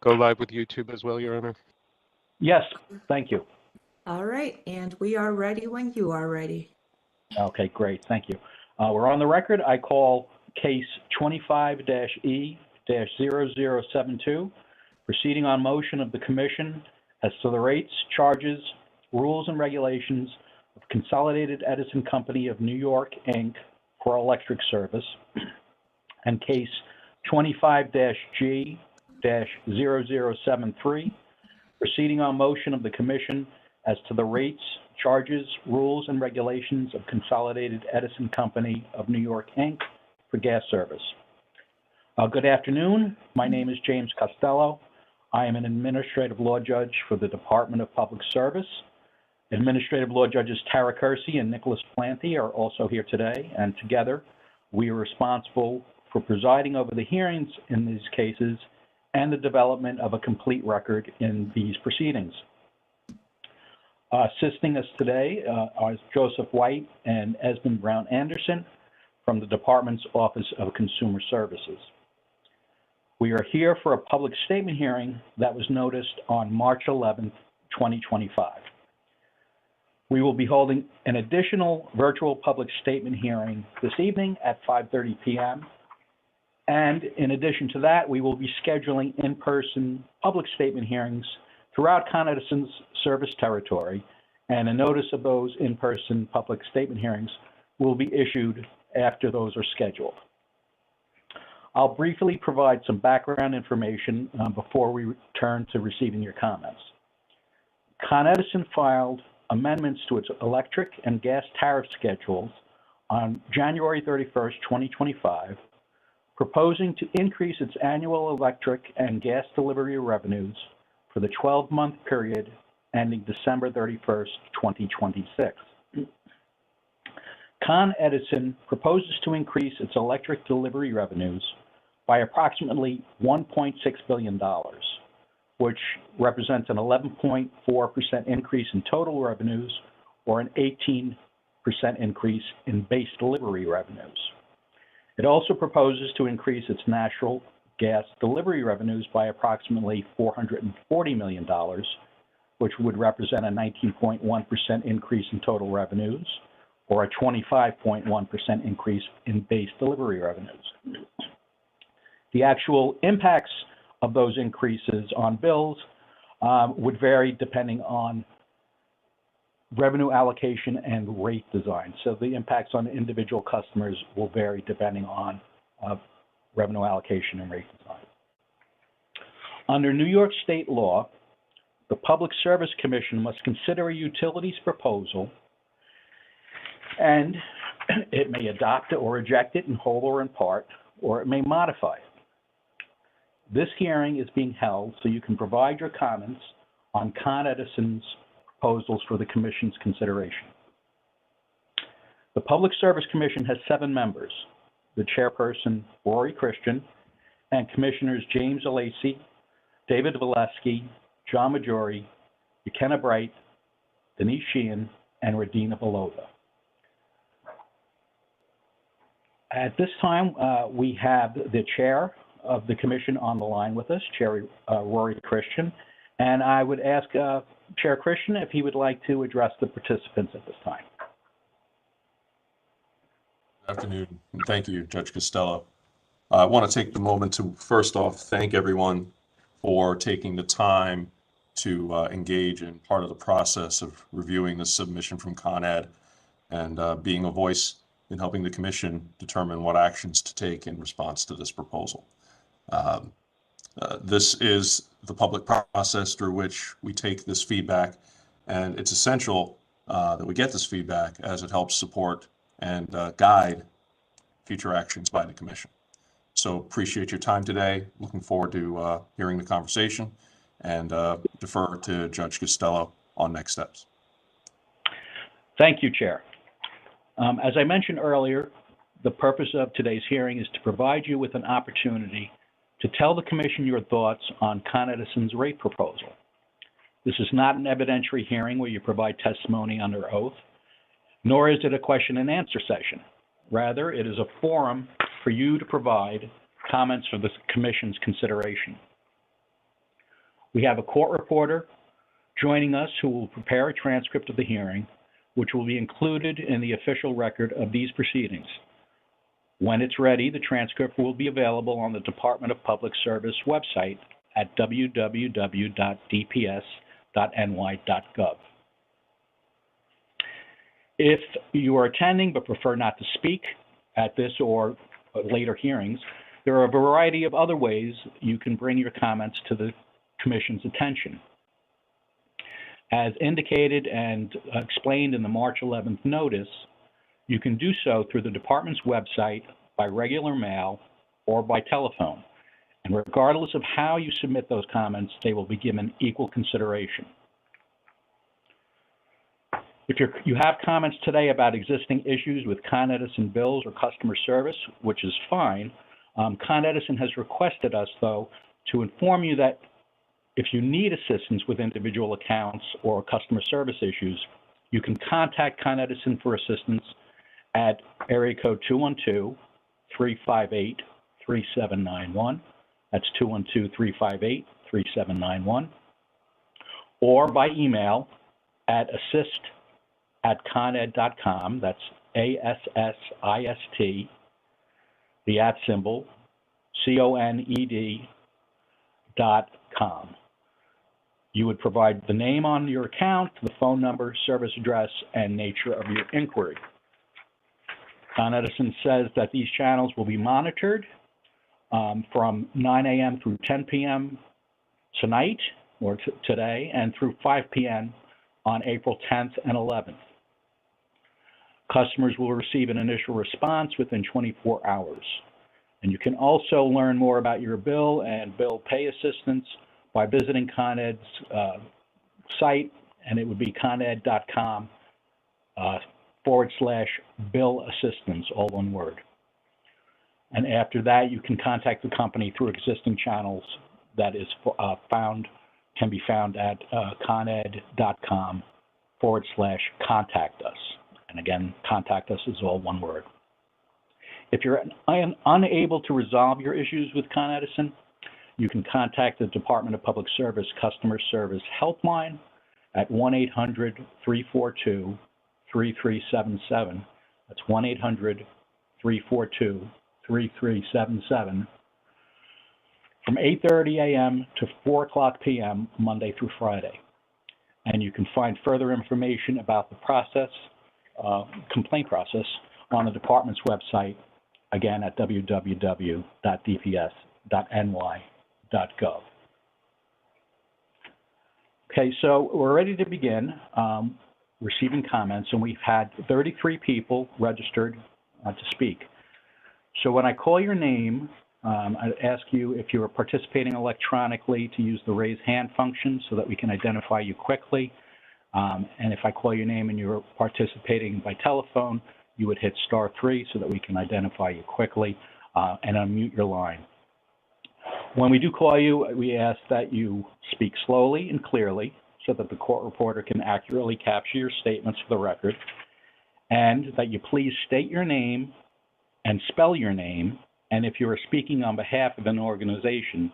go live with YouTube as well, Your Honor. Yes, thank you. All right, and we are ready when you are ready. Okay, great, thank you. We're on the record. I call case 25-E-0072, proceeding on motion of the commission as to the rates, charges, rules, and regulations of Consolidated Edison Company of New York, Inc. for electric service, and case 25-G-0073, proceeding on motion of the commission as to the rates, charges, rules, and regulations of Consolidated Edison Company of New York, Inc. for gas service. Good afternoon. My name is James Costello. I am an administrative law judge for the Department of Public Service. Administrative law judges Tara Kersey and Nicholas Planty are also here today, and together we are responsible for presiding over the hearings in these cases and the development of a complete record in these proceedings. Assisting us today are Joseph White and Esmond Brown Anderson from the Department's Office of Consumer Services. We are here for a public statement hearing that was noticed on March 11th, 2025. We will be holding an additional virtual public statement hearing this evening at 5:30 p.m. And in addition to that, we will be scheduling in-person public statement hearings throughout Con Edison's service territory, and a notice of those in-person public statement hearings will be issued after those are scheduled. I'll briefly provide some background information before we turn to receiving your comments. Con Edison filed amendments to its electric and gas tariff schedules on January 31st, 2025, proposing to increase its annual electric and gas delivery revenues for the 12-month period ending December 31st, 2026. Con Edison proposes to increase its electric delivery revenues by approximately $1.6 billion, which represents an 11.4% increase in total revenues or an 18% increase in base delivery revenues. It also proposes to increase its natural gas delivery revenues by approximately $440 million, which would represent a 19.1% increase in total revenues or a 25.1% increase in base delivery revenues. The actual impacts of those increases on bills would vary depending on revenue allocation and rate design. So the impacts on individual customers will vary depending on revenue allocation and rate design. Under New York state law, the Public Service Commission must consider a utility's proposal, and it may adopt it or reject it in whole or in part, or it may modify it. This hearing is being held so you can provide your comments on Con Edison's proposals for the Commission's consideration. The Public Service Commission has 7 members, the chairperson, Rory Christian, and Commissioners James Alacy, David Valesky, John Majori, McKenna Bright, Denise Sheehan, and Radina Belova. At this time, we have the chair of the commission on the line with us, Chair Rory Christian, and I would ask Chair Christian if he would like to address the participants at this time. Good afternoon, and thank you, Judge Costello. I want to take the moment to first off thank everyone for taking the time to engage in part of the process of reviewing the submission from Con Ed and being a voice in helping the Commission determine what actions to take in response to this proposal. This is the public process through which we take this feedback, and it's essential that we get this feedback as it helps support and guide future actions by the Commission. So appreciate your time today. Looking forward to hearing the conversation and defer to Judge Costello on next steps. Thank you, Chair. As I mentioned earlier, the purpose of today's hearing is to provide you with an opportunity to tell the Commission your thoughts on Con Edison's rate proposal. This is not an evidentiary hearing where you provide testimony under oath, nor is it a question and answer session. Rather, it is a forum for you to provide comments for the Commission's consideration. We have a court reporter joining us who will prepare a transcript of the hearing, which will be included in the official record of these proceedings. When it's ready, the transcript will be available on the Department of Public Service website at www.dps.ny.gov. If you are attending but prefer not to speak at this or later hearings, there are a variety of other ways you can bring your comments to the Commission's attention. As indicated and explained in the March 11th notice, you can do so through the department's website, by regular mail, or by telephone. And regardless of how you submit those comments, they will be given equal consideration. If you have comments today about existing issues with Con Edison bills or customer service, which is fine, Con Edison has requested us, though, to inform you that if you need assistance with individual accounts or customer service issues, you can contact Con Edison for assistance at area code 212-358-3791. That's 212-358-3791. Or by email at assist@coned.com. That's ASSIST, the @ symbol, CONED.com. You would provide the name on your account, the phone number, service address, and nature of your inquiry. Con Edison says that these channels will be monitored from 9 a.m. through 10 p.m. tonight, or today, and through 5 p.m. on April 10th and 11th. Customers will receive an initial response within 24 hours. And you can also learn more about your bill and bill pay assistance by visiting Con Ed's site, and it would be coned.com /bill assistance, all one word. And after that, you can contact the company through existing channels that is can be found at coned.com /contact us. And again, contact us is all one word. If you're unable to resolve your issues with Con Edison, you can contact the Department of Public Service Customer Service Helpline at 1-800-342-3377. That's 1-800-342-3377 from 8:30 a.m. to 4:00 p.m. Monday through Friday. And you can find further information about the process, complaint process, on the department's website, again at www.dps.ny.gov. Okay, so we're ready to begin receiving comments, and we've had 33 people registered to speak. So when I call your name, I'd ask you if you are participating electronically to use the raise hand function so that we can identify you quickly. And if I call your name and you're participating by telephone, you would hit *3 so that we can identify you quickly and unmute your line. When we do call you, we ask that you speak slowly and clearly so that the court reporter can accurately capture your statements for the record, and that you please state your name and spell your name. And if you are speaking on behalf of an organization,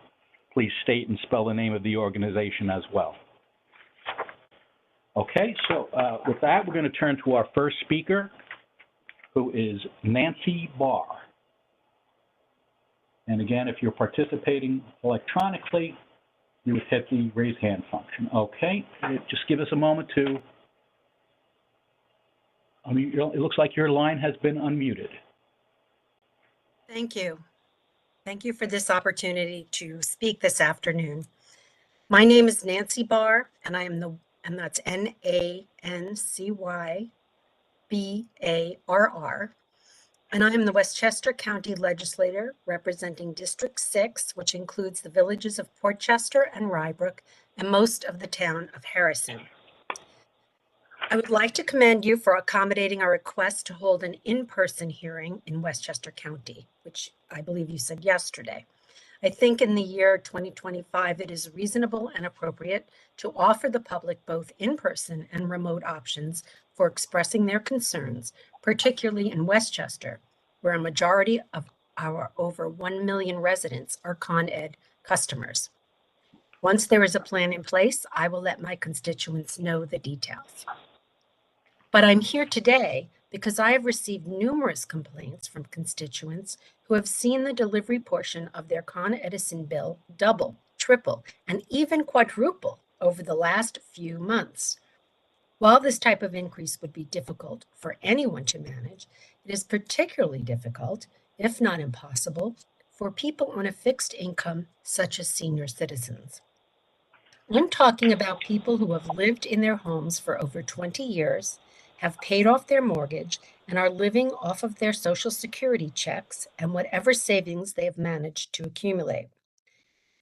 please state and spell the name of the organization as well. Okay, so with that, we're going to turn to our first speaker, who is Nancy Barr. And again, if you're participating electronically, you would hit the raise hand function. Okay, just give us a moment to, it looks like your line has been unmuted. Thank you. Thank you for this opportunity to speak this afternoon. My name is Nancy Barr, and that's NANCYBARR. And I am the Westchester County Legislator representing District 6, which includes the villages of Portchester and Rybrook and most of the town of Harrison. I would like to commend you for accommodating our request to hold an in-person hearing in Westchester County, which I believe you said yesterday. I think in the year 2025, it is reasonable and appropriate to offer the public both in-person and remote options for expressing their concerns, particularly in Westchester, where a majority of our over 1 million residents are Con Ed customers. Once there is a plan in place, I will let my constituents know the details. But I'm here today because I have received numerous complaints from constituents who have seen the delivery portion of their Con Edison bill double, triple, and even quadruple over the last few months. While this type of increase would be difficult for anyone to manage, it is particularly difficult, if not impossible, for people on a fixed income such as senior citizens. I'm talking about people who have lived in their homes for over 20 years, have paid off their mortgage, and are living off of their Social Security checks and whatever savings they have managed to accumulate.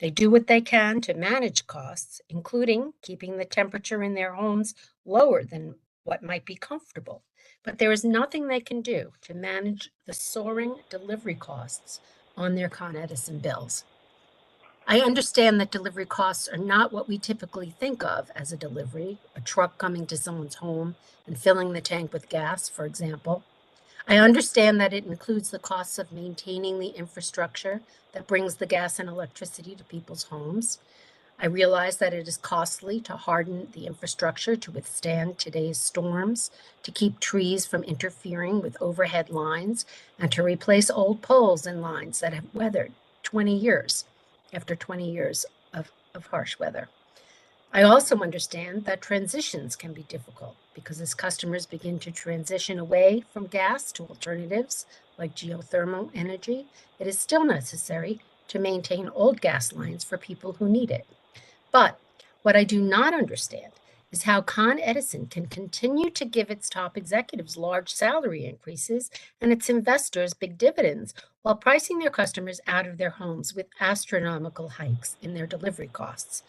They do what they can to manage costs, including keeping the temperature in their homes lower than what might be comfortable. But there is nothing they can do to manage the soaring delivery costs on their Con Edison bills. I understand that delivery costs are not what we typically think of as a delivery, a truck coming to someone's home and filling the tank with gas, for example. I understand that it includes the costs of maintaining the infrastructure that brings the gas and electricity to people's homes. I realize that it is costly to harden the infrastructure to withstand today's storms, to keep trees from interfering with overhead lines, and to replace old poles and lines that have weathered 20 years after 20 years of harsh weather. I also understand that transitions can be difficult because as customers begin to transition away from gas to alternatives like geothermal energy, it is still necessary to maintain old gas lines for people who need it. But what I do not understand is how Con Edison can continue to give its top executives large salary increases and its investors big dividends while pricing their customers out of their homes with astronomical hikes in their delivery costs.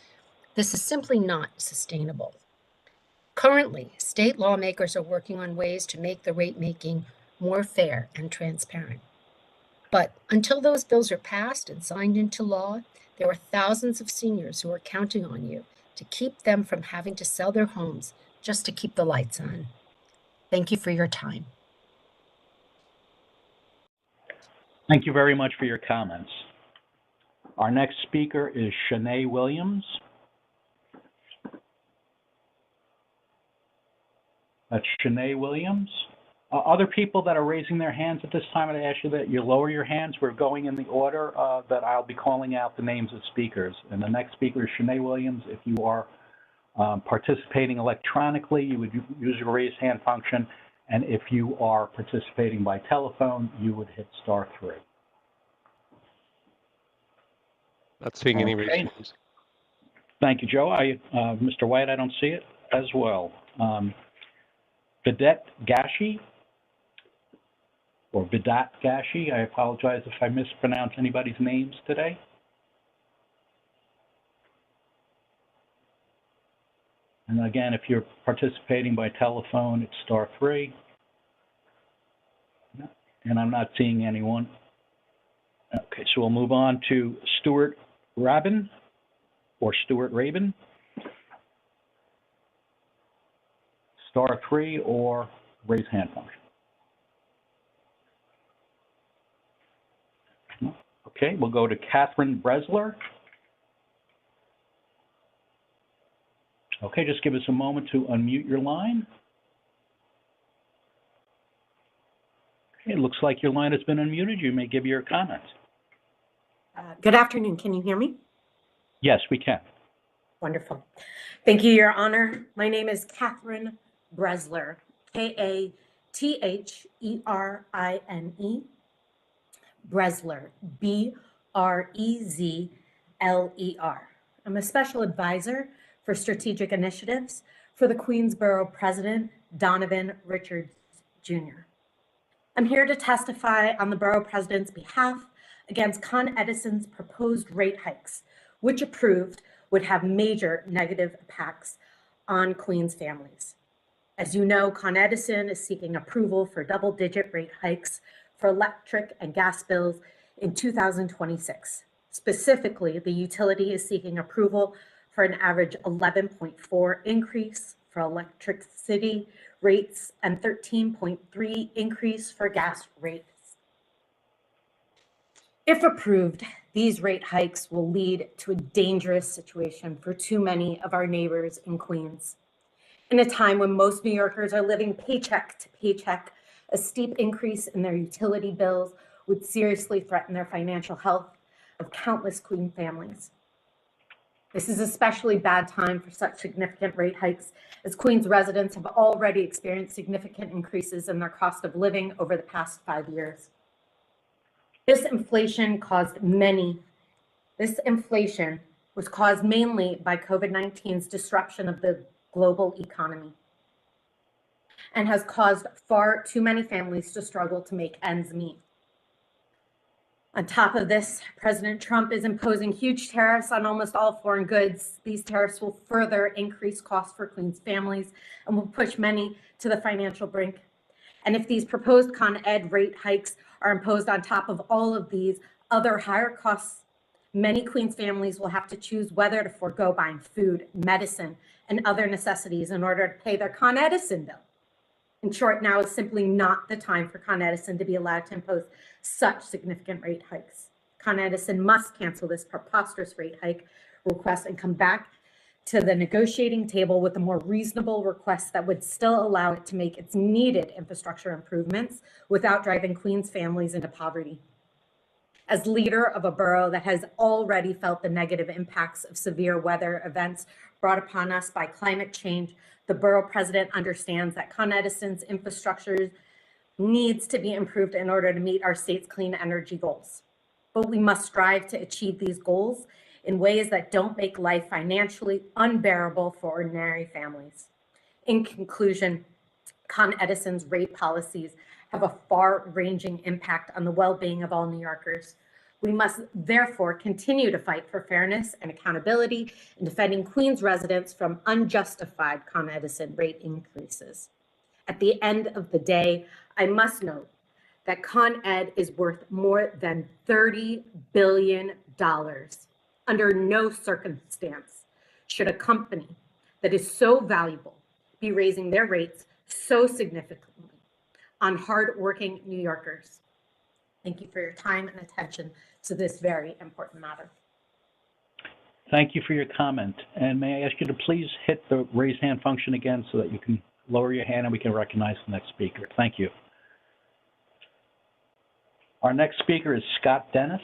This is simply not sustainable. Currently, state lawmakers are working on ways to make the rate making more fair and transparent. But until those bills are passed and signed into law, there are thousands of seniors who are counting on you to keep them from having to sell their homes just to keep the lights on. Thank you for your time. Thank you very much for your comments. Our next speaker is Shanae Williams. That's Shanae Williams. Other people that are raising their hands at this time, I'd ask you that you lower your hands. We're going in the order that I'll be calling out the names of speakers. And the next speaker is Shanae Williams. If you are participating electronically, you would use your raise hand function. And if you are participating by telephone, you would hit *3. Not seeing any raised Okay. hands. Thank you, Joe. Mr. White, I don't see it as well. Videt Gashi, or Vidat Gashi. I apologize if I mispronounce anybody's names today. And again, if you're participating by telephone, it's *3. And I'm not seeing anyone. Okay, so we'll move on to Stuart Rabin, or Stuart Rabin. *3 or raise hand function. Okay, we'll go to Catherine Bresler. Okay, just give us a moment to unmute your line. Okay, it looks like your line has been unmuted. You may give your comments. Good afternoon. Can you hear me? Yes, we can. Wonderful. Thank you, Your Honor. My name is Catherine Bresler, K-A-T-H-E-R-I-N-E, Bresler, B-R-E-Z-L-E-R. I'm a special advisor for strategic initiatives for the Queensborough President, Donovan Richards, Jr. I'm here to testify on the Borough President's behalf against Con Edison's proposed rate hikes, which approved would have major negative impacts on Queens families. As you know, Con Edison is seeking approval for double-digit rate hikes for electric and gas bills in 2026. Specifically, the utility is seeking approval for an average 11.4 increase for electricity rates and 13.3 increase for gas rates. If approved, These rate hikes will lead to a dangerous situation for too many of our neighbors in Queens. In a time when most New Yorkers are living paycheck to paycheck, a steep increase in their utility bills would seriously threaten their financial health of countless Queen families. This is especially bad time for such significant rate hikes, as Queens residents have already experienced significant increases in their cost of living over the past 5 years. This inflation was caused mainly by COVID-19's disruption of the global economy and has caused far too many families to struggle to make ends meet. On top of this, President Trump is imposing huge tariffs on almost all foreign goods. These tariffs will further increase costs for Queens families and will push many to the financial brink. And if these proposed Con Ed rate hikes are imposed on top of all of these other higher costs, many Queens families will have to choose whether to forego buying food, medicine, and other necessities in order to pay their Con Edison bill. In short, now is simply not the time for Con Edison to be allowed to impose such significant rate hikes. Con Edison must cancel this preposterous rate hike request and come back to the negotiating table with a more reasonable request that would still allow it to make its needed infrastructure improvements without driving Queens families into poverty. As leader of a borough that has already felt the negative impacts of severe weather events brought upon us by climate change, the borough president understands that Con Edison's infrastructure needs to be improved in order to meet our state's clean energy goals. But we must strive to achieve these goals in ways that don't make life financially unbearable for ordinary families. In conclusion, Con Edison's rate policies have a far-ranging impact on the well-being of all New Yorkers. We must therefore continue to fight for fairness and accountability in defending Queens residents from unjustified Con Edison rate increases. At the end of the day, I must note that Con Ed is worth more than $30 billion. Under no circumstance should a company that is so valuable be raising their rates so significantly on hardworking New Yorkers. Thank you for your time and attention to this very important matter. Thank you for your comment. And may I ask you to please hit the raise hand function again so that you can lower your hand and we can recognize the next speaker. Thank you. Our next speaker is Scott Dennis.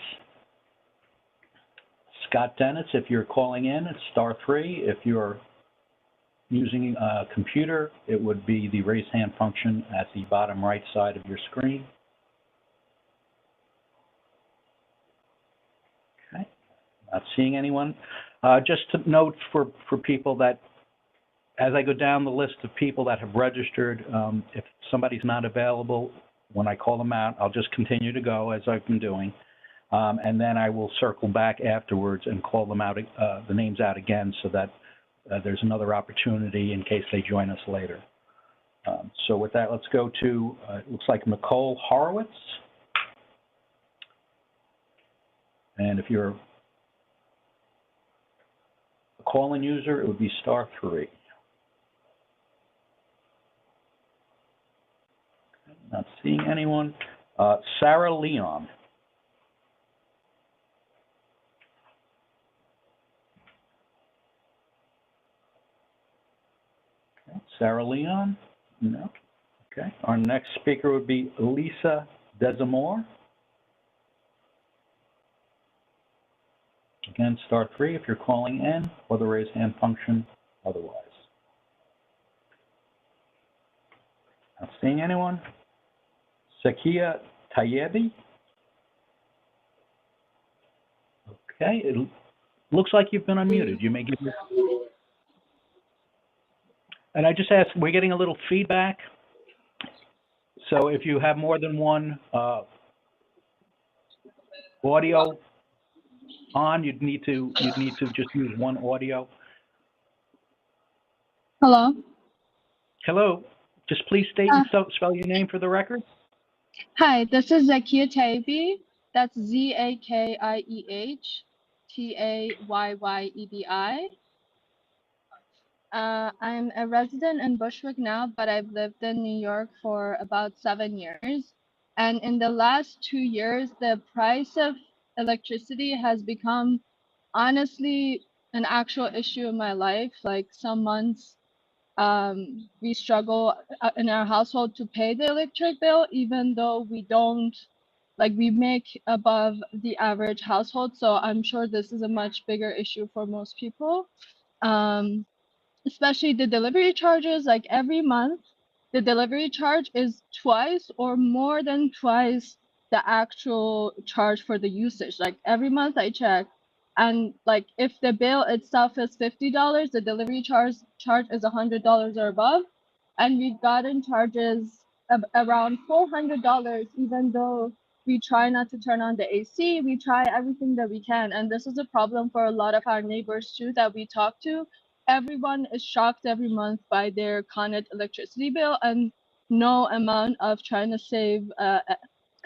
Scott Dennis, if you're calling in, it's *3. If you're using a computer, it would be the raise hand function at the bottom right side of your screen. Okay, not seeing anyone. Just to note for people that as I go down the list of people that have registered, if somebody's not available, when I call them out, I'll just continue to go as I've been doing. And then I will circle back afterwards and call them out, the names out again, so that there's another opportunity in case they join us later. So with that, let's go to, it looks like Nicole Horowitz. And if you're a call-in user, it would be *3. Not seeing anyone. Sarah Leon. Okay. Sarah Leon? No. Okay. Our next speaker would be Lisa Desamore. Again, *3 if you're calling in, or the raise hand function otherwise. Not seeing anyone. Sakia Tayebi. Okay, it looks like you've been unmuted. You may give your... And I just asked, we're getting a little feedback. So if you have more than one audio on, you'd need to just use one audio. Hello. Hello. Just please state and spell your name for the record. Hi, this is Zakiya Taibi. That's ZAKIEH TAYYEBI. I'm a resident in Bushwick now, but I've lived in New York for about 7 years. And in the last 2 years, the price of electricity has become honestly an actual issue in my life. Like some months, we struggle in our household to pay the electric bill, even though we don't, like we make above the average household. So I'm sure this is a much bigger issue for most people. Especially the delivery charges, like every month, the delivery charge is twice or more than twice the actual charge for the usage. Like every month I check, and like if the bill itself is $50, the delivery charge is $100 or above, and we've gotten charges of around $400, even though we try not to turn on the AC, we try everything that we can, and this is a problem for a lot of our neighbors too that we talk to. Everyone is shocked every month by their Con Ed electricity bill, and no amount of trying to save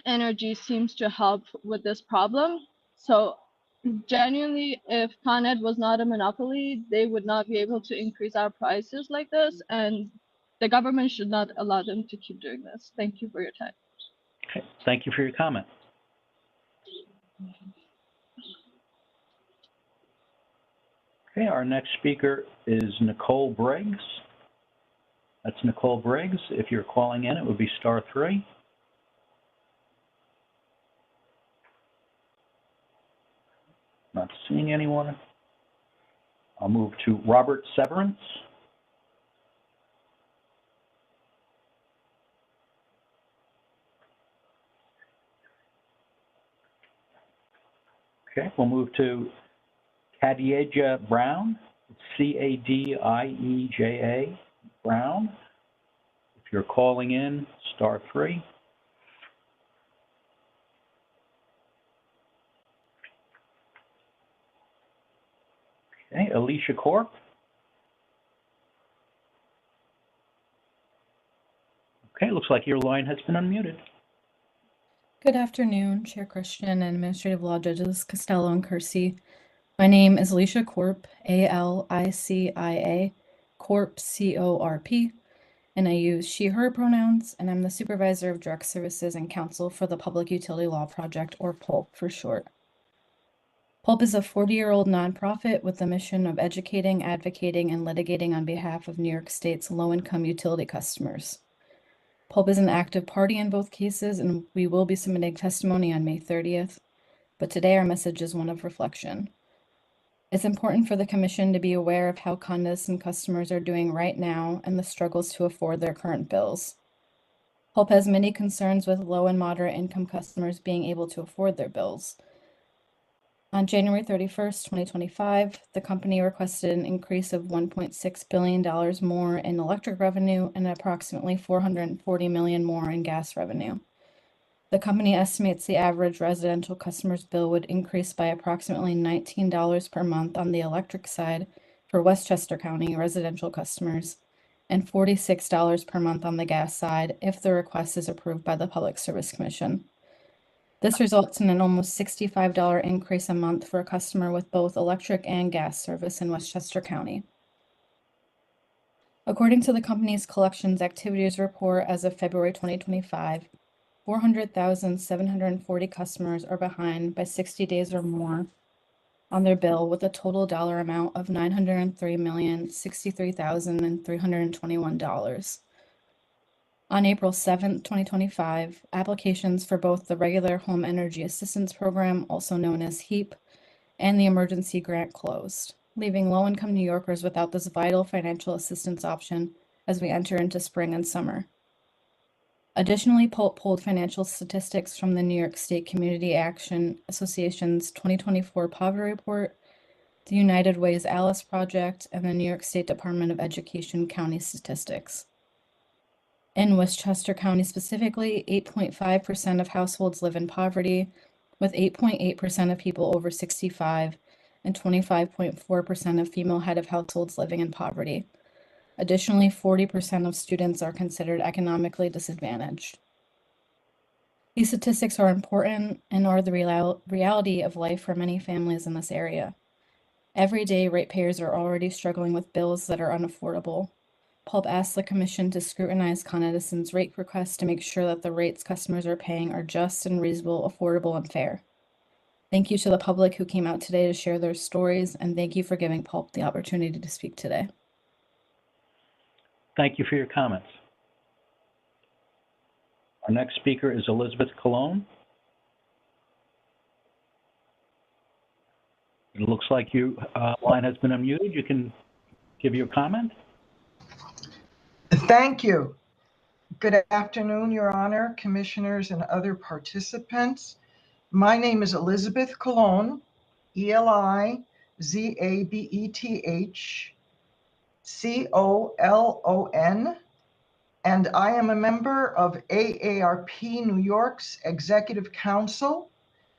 energy seems to help with this problem. So genuinely, if Con Ed was not a monopoly, they would not be able to increase our prices like this, and the government should not allow them to keep doing this. Thank you for your time. Okay, thank you for your comment. Okay, our next speaker is Nicole Briggs. That's Nicole Briggs. If you're calling in, it would be *3. Not seeing anyone. I'll move to Robert Severance. Okay, we'll move to Cadieja Brown. It's Cadieja Brown. If you're calling in, *3. Okay, Alicia Corp. Okay, looks like your line has been unmuted. Good afternoon, Chair Christian and Administrative Law Judges Costello and Kersey. My name is Alicia Corp, A-L-I-C-I-A, Corp, C-O-R-P, and I use she, her pronouns, and I'm the Supervisor of Direct Services and Counsel for the Public Utility Law Project, or PULP for short. PULP is a 40-year-old nonprofit with the mission of educating, advocating, and litigating on behalf of New York State's low-income utility customers. PULP is an active party in both cases, and we will be submitting testimony on May 30th, but today our message is one of reflection. It's important for the Commission to be aware of how Con Edison customers are doing right now and the struggles to afford their current bills. PULP has many concerns with low and moderate income customers being able to afford their bills. On January 31st, 2025, the company requested an increase of $1.6 billion more in electric revenue and approximately $440 million more in gas revenue. The company estimates the average residential customer's bill would increase by approximately $19 per month on the electric side for Westchester County residential customers and $46 per month on the gas side if the request is approved by the Public Service Commission. This results in an almost $65 increase a month for a customer with both electric and gas service in Westchester County. According to the company's collections activities report as of February 2025, 400,740 customers are behind by 60 days or more on their bill with a total dollar amount of $903,063,321. On April 7, 2025, applications for both the regular Home Energy Assistance Program, also known as HEAP, and the emergency grant closed, leaving low-income New Yorkers without this vital financial assistance option as we enter into spring and summer. Additionally, PULP pulled financial statistics from the New York State Community Action Association's 2024 Poverty Report, the United Way's Alice Project, and the New York State Department of Education County Statistics. In Westchester County specifically, 8.5% of households live in poverty, with 8.8% of people over 65 and 25.4% of female head of households living in poverty. Additionally, 40% of students are considered economically disadvantaged. These statistics are important and are the reality of life for many families in this area. Every day, ratepayers are already struggling with bills that are unaffordable. PULP asks the Commission to scrutinize Con Edison's rate request to make sure that the rates customers are paying are just and reasonable, affordable, and fair. Thank you to the public who came out today to share their stories, and thank you for giving Pulp the opportunity to speak today. Thank you for your comments. Our next speaker is Elizabeth Colon. It looks like your line has been unmuted. You can give your comment. Thank you. Good afternoon, Your Honor, commissioners, and other participants. My name is Elizabeth Colon, ELIZABETHCOLON, and I am a member of AARP New York's Executive Council,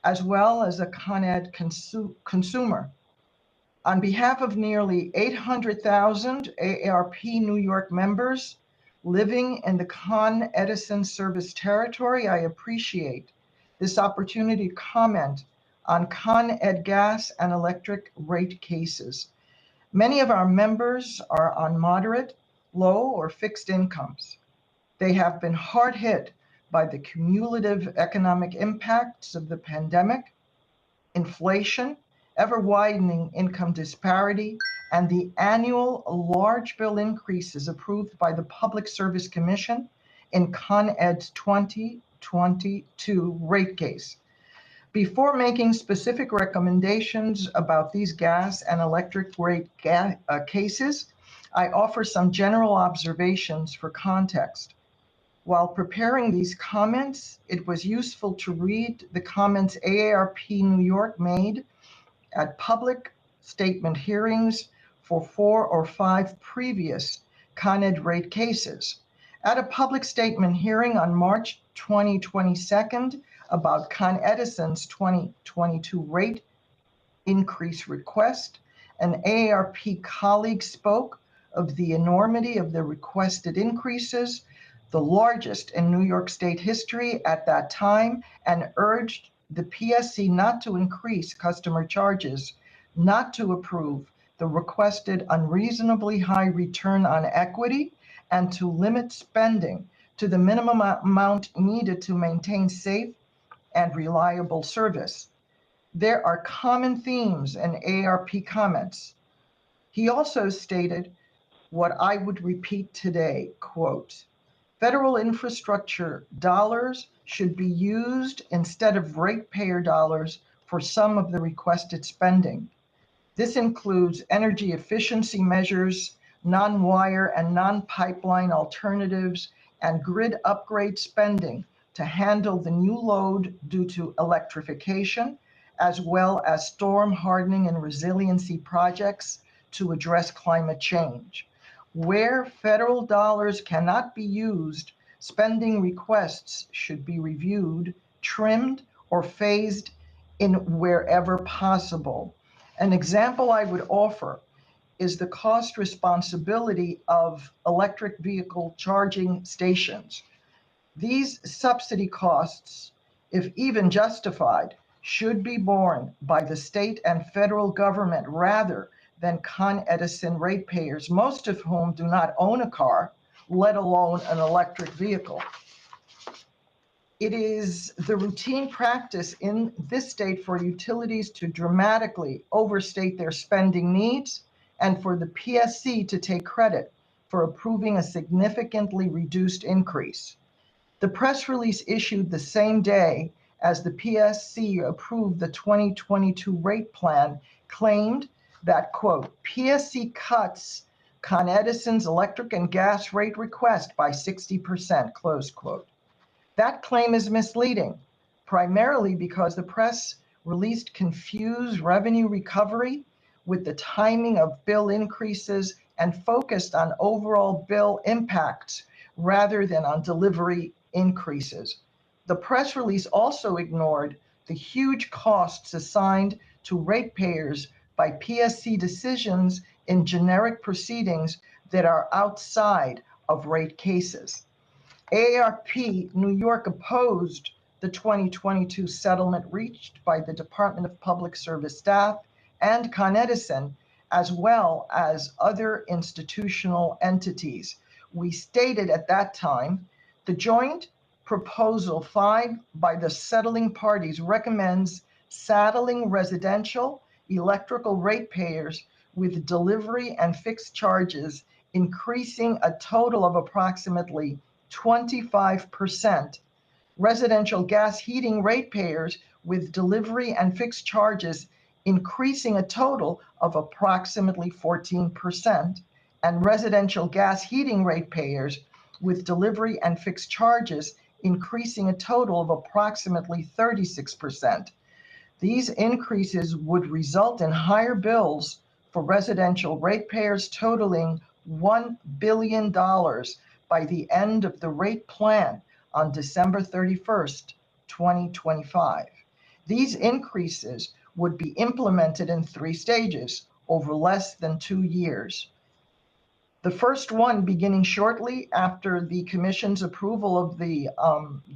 as well as a Con Ed consumer. On behalf of nearly 800,000 AARP New York members living in the Con Edison service territory, I appreciate this opportunity to comment on Con Ed gas and electric rate cases. Many of our members are on moderate, low, or fixed incomes. They have been hard hit by the cumulative economic impacts of the pandemic, inflation, ever-widening income disparity, and the annual large bill increases approved by the Public Service Commission in Con Ed's 2022 rate case. Before making specific recommendations about these gas and electric rate cases, I offer some general observations for context. While preparing these comments, it was useful to read the comments AARP New York made at public statement hearings for 4 or 5 previous Con Ed rate cases. At a public statement hearing on March 2022 about Con Edison's 2022 rate increase request, an AARP colleague spoke of the enormity of the requested increases, the largest in New York State history at that time, and urged the PSC not to increase customer charges, not to approve the requested unreasonably high return on equity, and to limit spending to the minimum amount needed to maintain safe and reliable service. There are common themes in AARP comments. He also stated what I would repeat today, quote, federal infrastructure dollars should be used instead of ratepayer dollars for some of the requested spending. This includes energy efficiency measures, non-wire and non-pipeline alternatives, and grid upgrade spending to handle the new load due to electrification, as well as storm hardening and resiliency projects to address climate change. Where federal dollars cannot be used, spending requests should be reviewed, trimmed, or phased in wherever possible. An example I would offer is the cost responsibility of electric vehicle charging stations. These subsidy costs, if even justified, should be borne by the state and federal government rather than Con Edison ratepayers, most of whom do not own a car, let alone an electric vehicle. It is the routine practice in this state for utilities to dramatically overstate their spending needs and for the PSC to take credit for approving a significantly reduced increase. The press release issued the same day as the PSC approved the 2022 rate plan claimed that, quote, PSC cuts Con Edison's electric and gas rate request by 60%, close quote. That claim is misleading, primarily because the press released confused revenue recovery with the timing of bill increases and focused on overall bill impacts rather than on delivery increases. The press release also ignored the huge costs assigned to ratepayers by PSC decisions in generic proceedings that are outside of rate cases. AARP New York opposed the 2022 settlement reached by the Department of Public Service staff and Con Edison, as well as other institutional entities. We stated at that time, the joint proposal filed by the settling parties recommends saddling residential electrical ratepayers with delivery and fixed charges, increasing a total of approximately 25%. Residential gas heating ratepayers with delivery and fixed charges increasing a total of approximately 14%, and residential gas heating ratepayers with delivery and fixed charges increasing a total of approximately 36%. These increases would result in higher bills for residential ratepayers totaling $1 billion by the end of the rate plan on December 31st, 2025. These increases would be implemented in 3 stages over less than 2 years. The first one beginning shortly after the Commission's approval of the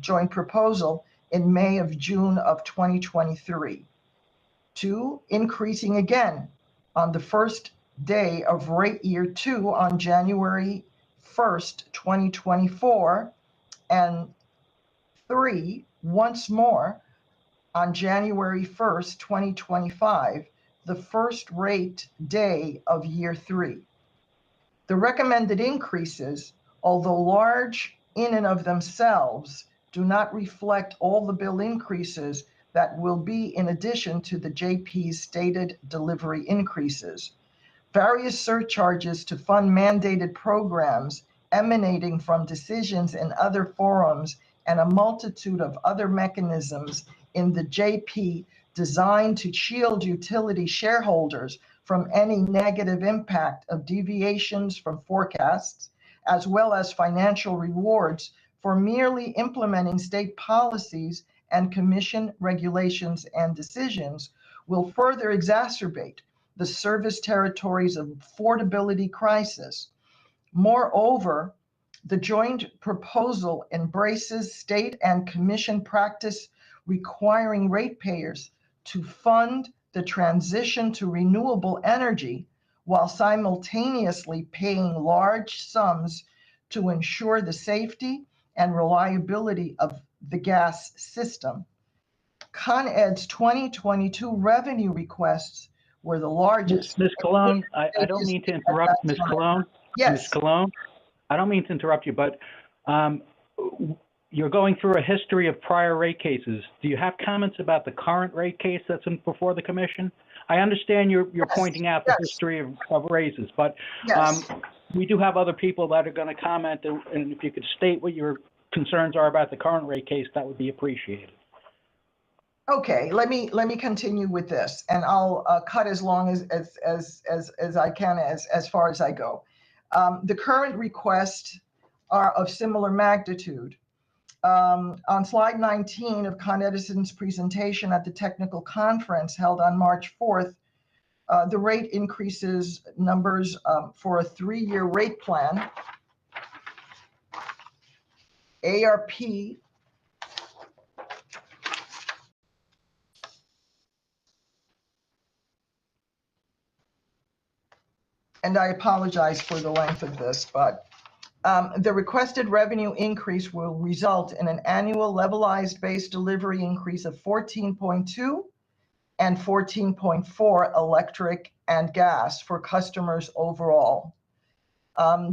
joint proposal in May of June of 2023. 2, increasing again on the first day of rate year 2 on January 1st, 2024, and 3, once more on January 1st, 2025, the first rate day of year 3. The recommended increases, although large in and of themselves, do not reflect all the bill increases that will be in addition to the JP's stated delivery increases. Various surcharges to fund mandated programs emanating from decisions in other forums and a multitude of other mechanisms in the JP designed to shield utility shareholders from any negative impact of deviations from forecasts, as well as financial rewards for merely implementing state policies and commission regulations and decisions, will further exacerbate the service territories of affordability crisis. Moreover, the joint proposal embraces state and commission practice requiring ratepayers to fund the transition to renewable energy while simultaneously paying large sums to ensure the safety and reliability of the gas system. Con Ed's 2022 revenue requests were the largest. Ms. Colon, I don't mean to interrupt, Ms. Colon. Yes. Ms. Colon, I don't mean to interrupt you, but you're going through a history of prior rate cases. Do you have comments about the current rate case that's before the commission? I understand you're pointing out the history of raises, but we do have other people that are going to comment, and if you could state what your concerns are about the current rate case, that would be appreciated. Okay, let me continue with this, and I'll cut as long as I can as far as I go. The current requests are of similar magnitude. On slide 19 of Con Edison's presentation at the technical conference held on March 4th, the rate increases numbers for a 3-year rate plan. ARP and I apologize for the length of this, but the requested revenue increase will result in an annual levelized base delivery increase of 14.2 and 14.4 electric and gas for customers overall.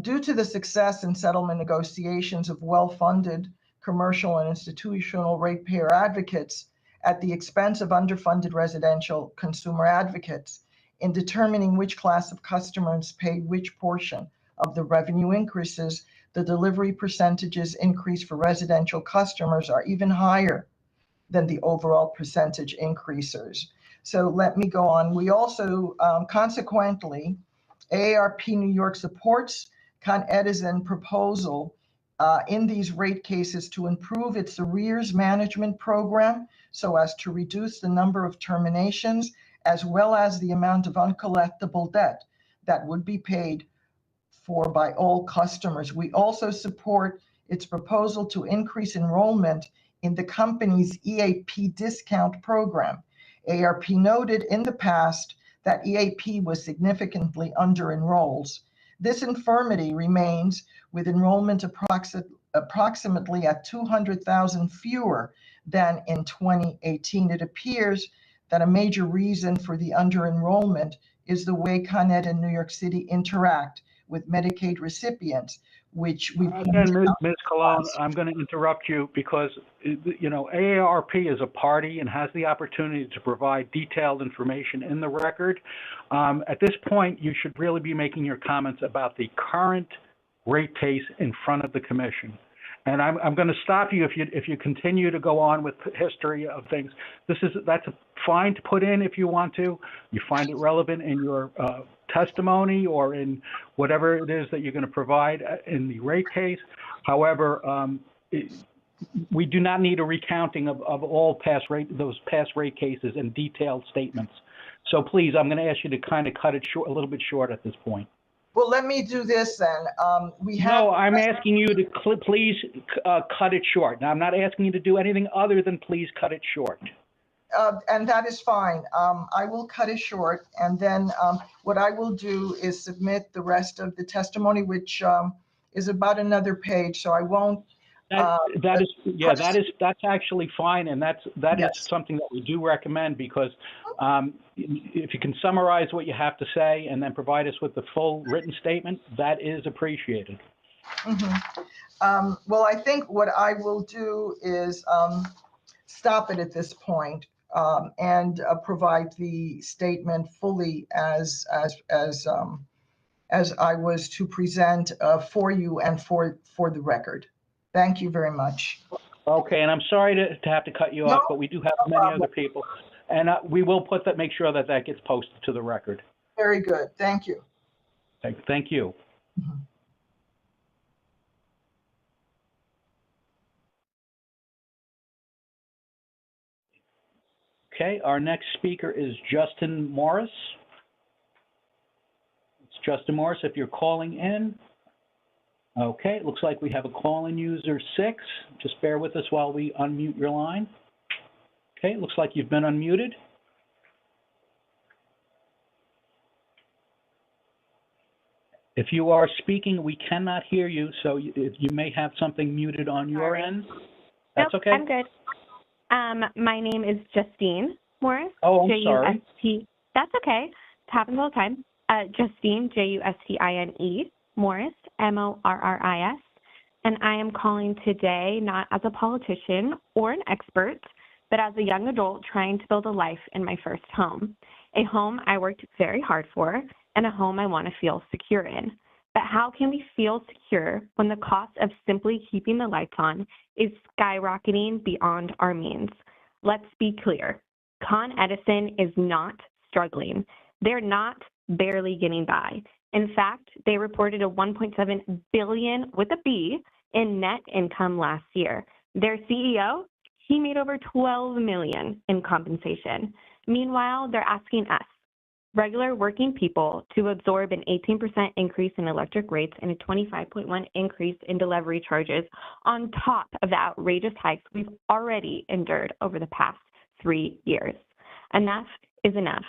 Due to the success in settlement negotiations of well-funded commercial and institutional ratepayer advocates at the expense of underfunded residential consumer advocates in determining which class of customers paid which portion of the revenue increases, the delivery percentages increase for residential customers are even higher than the overall percentage increases. So let me go on. We also, consequently, AARP New York supports Con Edison proposal in these rate cases to improve its arrears management program so as to reduce the number of terminations as well as the amount of uncollectible debt that would be paid for by all customers. We also support its proposal to increase enrollment in the company's EAP discount program. ARP noted in the past that EAP was significantly under-enrolled. This infirmity remains with enrollment approximately at 200,000 fewer than in 2018. It appears that a major reason for the under-enrollment is the way Con Ed and New York City interact with Medicaid recipients, which we've Again, Ms. Colon, I'm going to interrupt you because, you know, AARP is a party and has the opportunity to provide detailed information in the record. At this point, you should really be making your comments about the current rate case in front of the commission. And I'm going to stop you if you continue to go on with history of things. That's fine to put in if you want to. You find it relevant in your testimony or in whatever it is that you're going to provide in the rate case. However, we do not need a recounting of all those past rate cases and detailed statements. So please, I'm going to ask you to kind of cut it short, a little bit short at this point. Well, let me do this then. No, I'm asking you to please cut it short. Now, I'm not asking you to do anything other than please cut it short. And that is fine. I will cut it short, and then what I will do is submit the rest of the testimony, which is about another page. So I won't. That's actually fine, and that Yes. is something that we do recommend because if you can summarize what you have to say and then provide us with the full written statement, that is appreciated. Mm-hmm. Well, I think what I will do is stop it at this point and provide the statement fully as I was to present for you and for the record. Thank you very much. Okay, and I'm sorry to have to cut you off, but we do have many other people. And we will make sure that gets posted to the record. Very good. Thank you. Thank you. Mm-hmm. Okay, our next speaker is Justin Morris. It's Justin Morris, if you're calling in. Okay, it looks like we have a call-in user 6. Just bear with us while we unmute your line. Okay, it looks like you've been unmuted. If you are speaking, we cannot hear you, so you may have something muted on your end. That's nope, okay? I'm good. My name is Justine Morris. Oh, I'm sorry. J-U-S-T. That's okay. It happens all the time. Justine, J-U-S-T-I-N-E, Morris, M-O-R-R-I-S. And I am calling today not as a politician or an expert, but as a young adult trying to build a life in my first home. A home I worked very hard for, and a home I want to feel secure in. But how can we feel secure when the cost of simply keeping the lights on is skyrocketing beyond our means? Let's be clear. Con Edison is not struggling. They're not barely getting by. In fact, they reported a $1.7 billion with a B in net income last year. Their CEO, he made over $12 million in compensation. Meanwhile, they're asking us, regular working people, to absorb an 18% increase in electric rates and a 25.1% increase in delivery charges on top of the outrageous hikes we've already endured over the past 3 years. Enough is enough.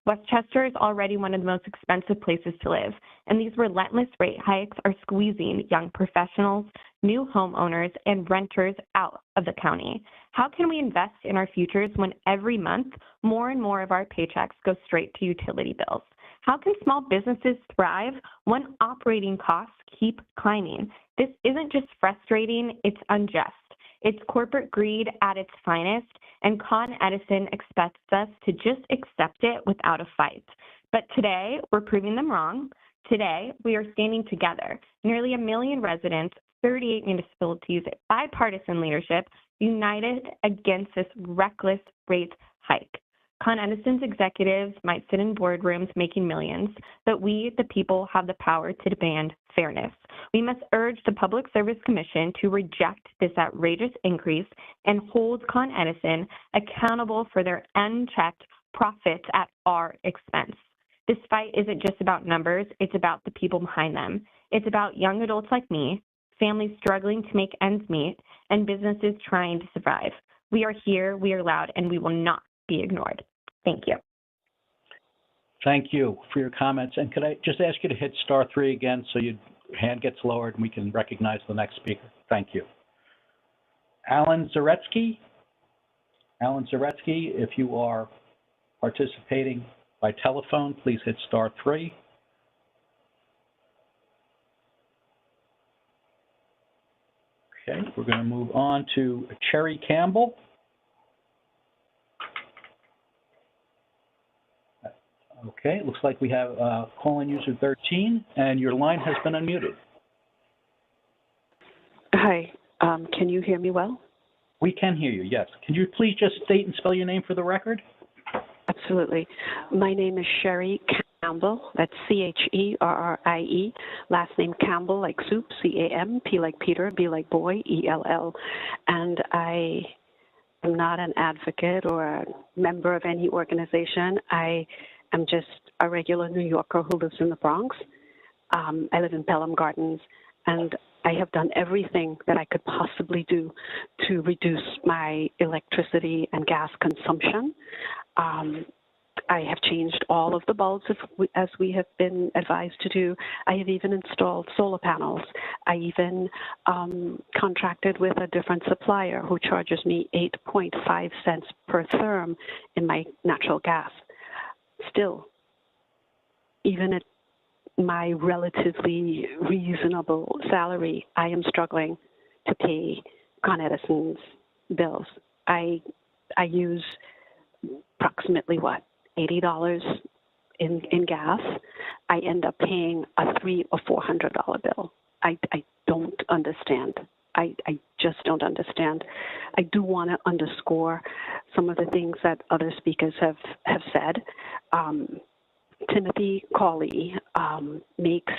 Westchester is already one of the most expensive places to live, and these relentless rate hikes are squeezing young professionals, new homeowners, and renters out of the county. How can we invest in our futures when every month more and more of our paychecks go straight to utility bills? How can small businesses thrive when operating costs keep climbing? This isn't just frustrating, it's unjust. It's corporate greed at its finest, and Con Edison expects us to just accept it without a fight. But today, we're proving them wrong. Today, we are standing together. Nearly 1 million residents, 38 municipalities, bipartisan leadership, united against this reckless rate hike. Con Edison's executives might sit in boardrooms making millions, but we, the people, have the power to demand fairness. We must urge the Public Service Commission to reject this outrageous increase and hold Con Edison accountable for their unchecked profits at our expense. This fight isn't just about numbers, it's about the people behind them. It's about young adults like me, families struggling to make ends meet, and businesses trying to survive. We are here, we are loud, and we will not be ignored. Thank you. Thank you for your comments. And could I just ask you to hit *3 again so your hand gets lowered and we can recognize the next speaker? Thank you. Alan Zaretsky. Alan Zaretsky, if you are participating by telephone, please hit *3. Okay, we're going to move on to Cherry Campbell. Okay, it looks like we have call-in user 13, and your line has been unmuted. Hi, can you hear me well? We can hear you, yes. Can you please just state and spell your name for the record? Absolutely. My name is Sherry Campbell. That's C-H-E-R-R-I-E. Last name Campbell, like soup, C-A-M, P like Peter, B like boy, E-L-L. And I am not an advocate or a member of any organization. I am just a regular New Yorker who lives in the Bronx. I live in Pelham Gardens, and I have done everything that I could possibly do to reduce my electricity and gas consumption. I have changed all of the bulbs as we have been advised to do. I have even installed solar panels. I even contracted with a different supplier who charges me 8.5 cents per therm in my natural gas. Still, even at my relatively reasonable salary, I am struggling to pay Con Edison's bills. I use approximately $80 in gas. I end up paying a $300 or $400 bill. I don't understand. I just don't understand. I do want to underscore some of the things that other speakers have said. Timothy Cawley makes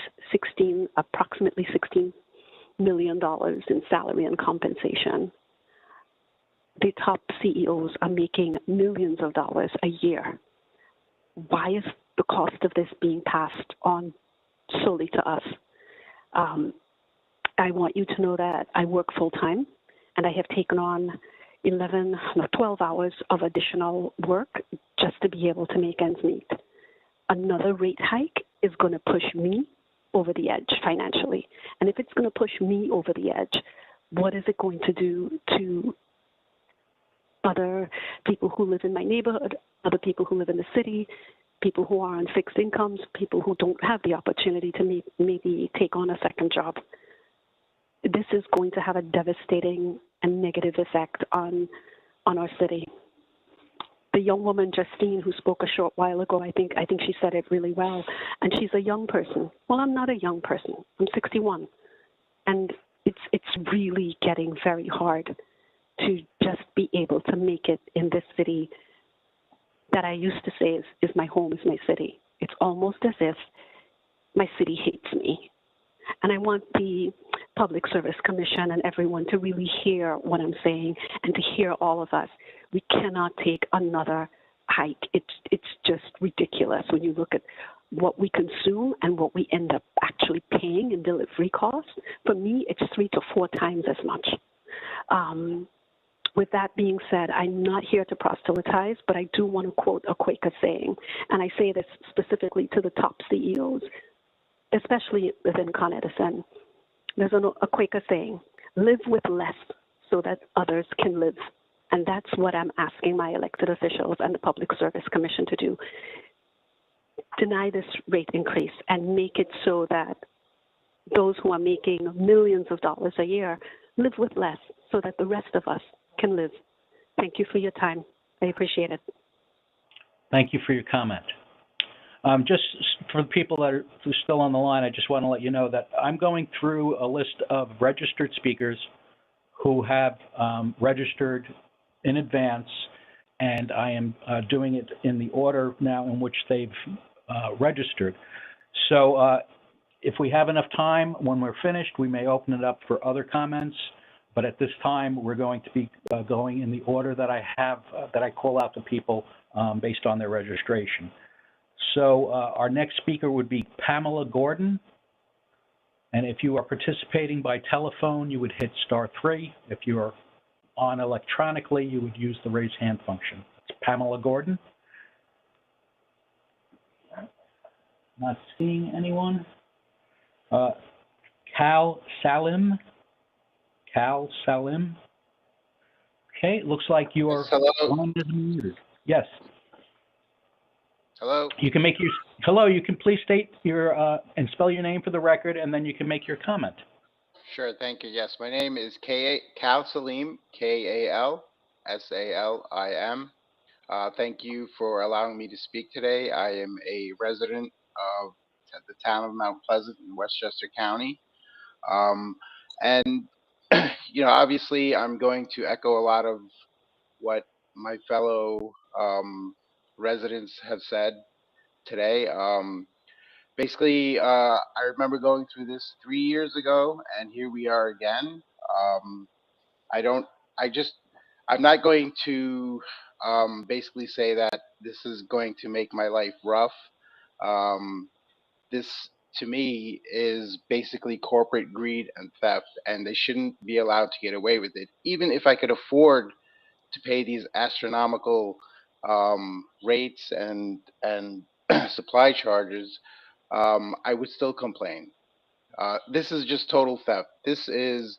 approximately $16 million in salary and compensation. The top CEOs are making millions of dollars a year. Why is the cost of this being passed on solely to us? I want you to know that I work full-time, and I have taken on 12 hours of additional work just to be able to make ends meet. Another rate hike is going to push me over the edge financially. And if it's going to push me over the edge, what is it going to do to other people who live in my neighborhood, other people who live in the city, people who are on fixed incomes, people who don't have the opportunity to maybe take on a second job? This is going to have a devastating and negative effect on our city. The young woman, Justine, who spoke a short while ago, I think she said it really well. And she's a young person. Well, I'm not a young person. I'm 61. And it's really getting very hard to just be able to make it in this city that I used to say is my home, is my city. It's almost as if my city hates me. And I want the Public Service Commission and everyone to really hear what I'm saying and to hear all of us. We cannot take another hike. It's just ridiculous when you look at what we consume and what we end up actually paying in delivery costs. For me, it's 3 to 4 times as much. With that being said, I'm not here to proselytize, but I do want to quote a Quaker saying, and I say this specifically to the top CEOs, especially within Con Edison. There's a Quaker saying, live with less so that others can live. And that's what I'm asking my elected officials and the Public Service Commission to do. Deny this rate increase and make it so that those who are making millions of dollars a year live with less so that the rest of us can live. Thank you for your time. I appreciate it. Thank you for your comment. Just for the people that are still on the line, I just want to let you know that I'm going through a list of registered speakers who have registered in advance, and I am doing it in the order now in which they've registered. So if we have enough time, when we're finished, we may open it up for other comments. But at this time, we're going to be going in the order that I have, that I call out to people based on their registration. So our next speaker would be Pamela Gordon. And if you are participating by telephone, you would hit *3. If you're on electronically, you would use the raise hand function. It's Pamela Gordon. Not seeing anyone. Cal Salim. Okay, it looks like your line is muted. Yes. Hello. You can make your, hello, you can please state your, and spell your name for the record, and then you can make your comment. Sure, thank you. Yes, my name is Kal Salim, K-A-L-S-A-L-I-M. Thank you for allowing me to speak today. I am a resident of the town of Mount Pleasant in Westchester County. And, obviously I'm going to echo a lot of what my fellow residents have said today. Basically, I remember going through this 3 years ago, and here we are again. I'm not going to basically say that this is going to make my life rough. This, to me, is basically corporate greed and theft, and they shouldn't be allowed to get away with it. Even if I could afford to pay these astronomical rates and supply charges, I would still complain. This is just total theft. This is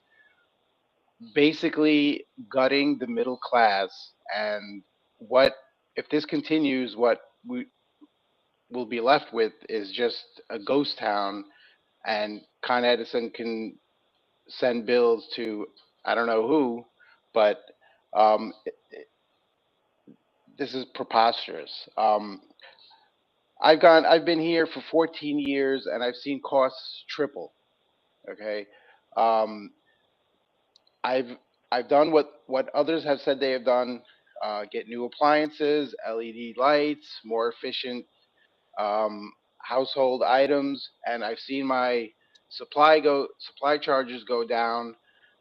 basically gutting the middle class. And if this continues, what we will be left with is just a ghost town, and Con Edison can send bills to I don't know who, but this is preposterous. I've been here for 14 years, and I've seen costs triple. Okay, I've done what others have said they have done. Get new appliances, LED lights, more efficient household items, and I've seen my supply charges go down,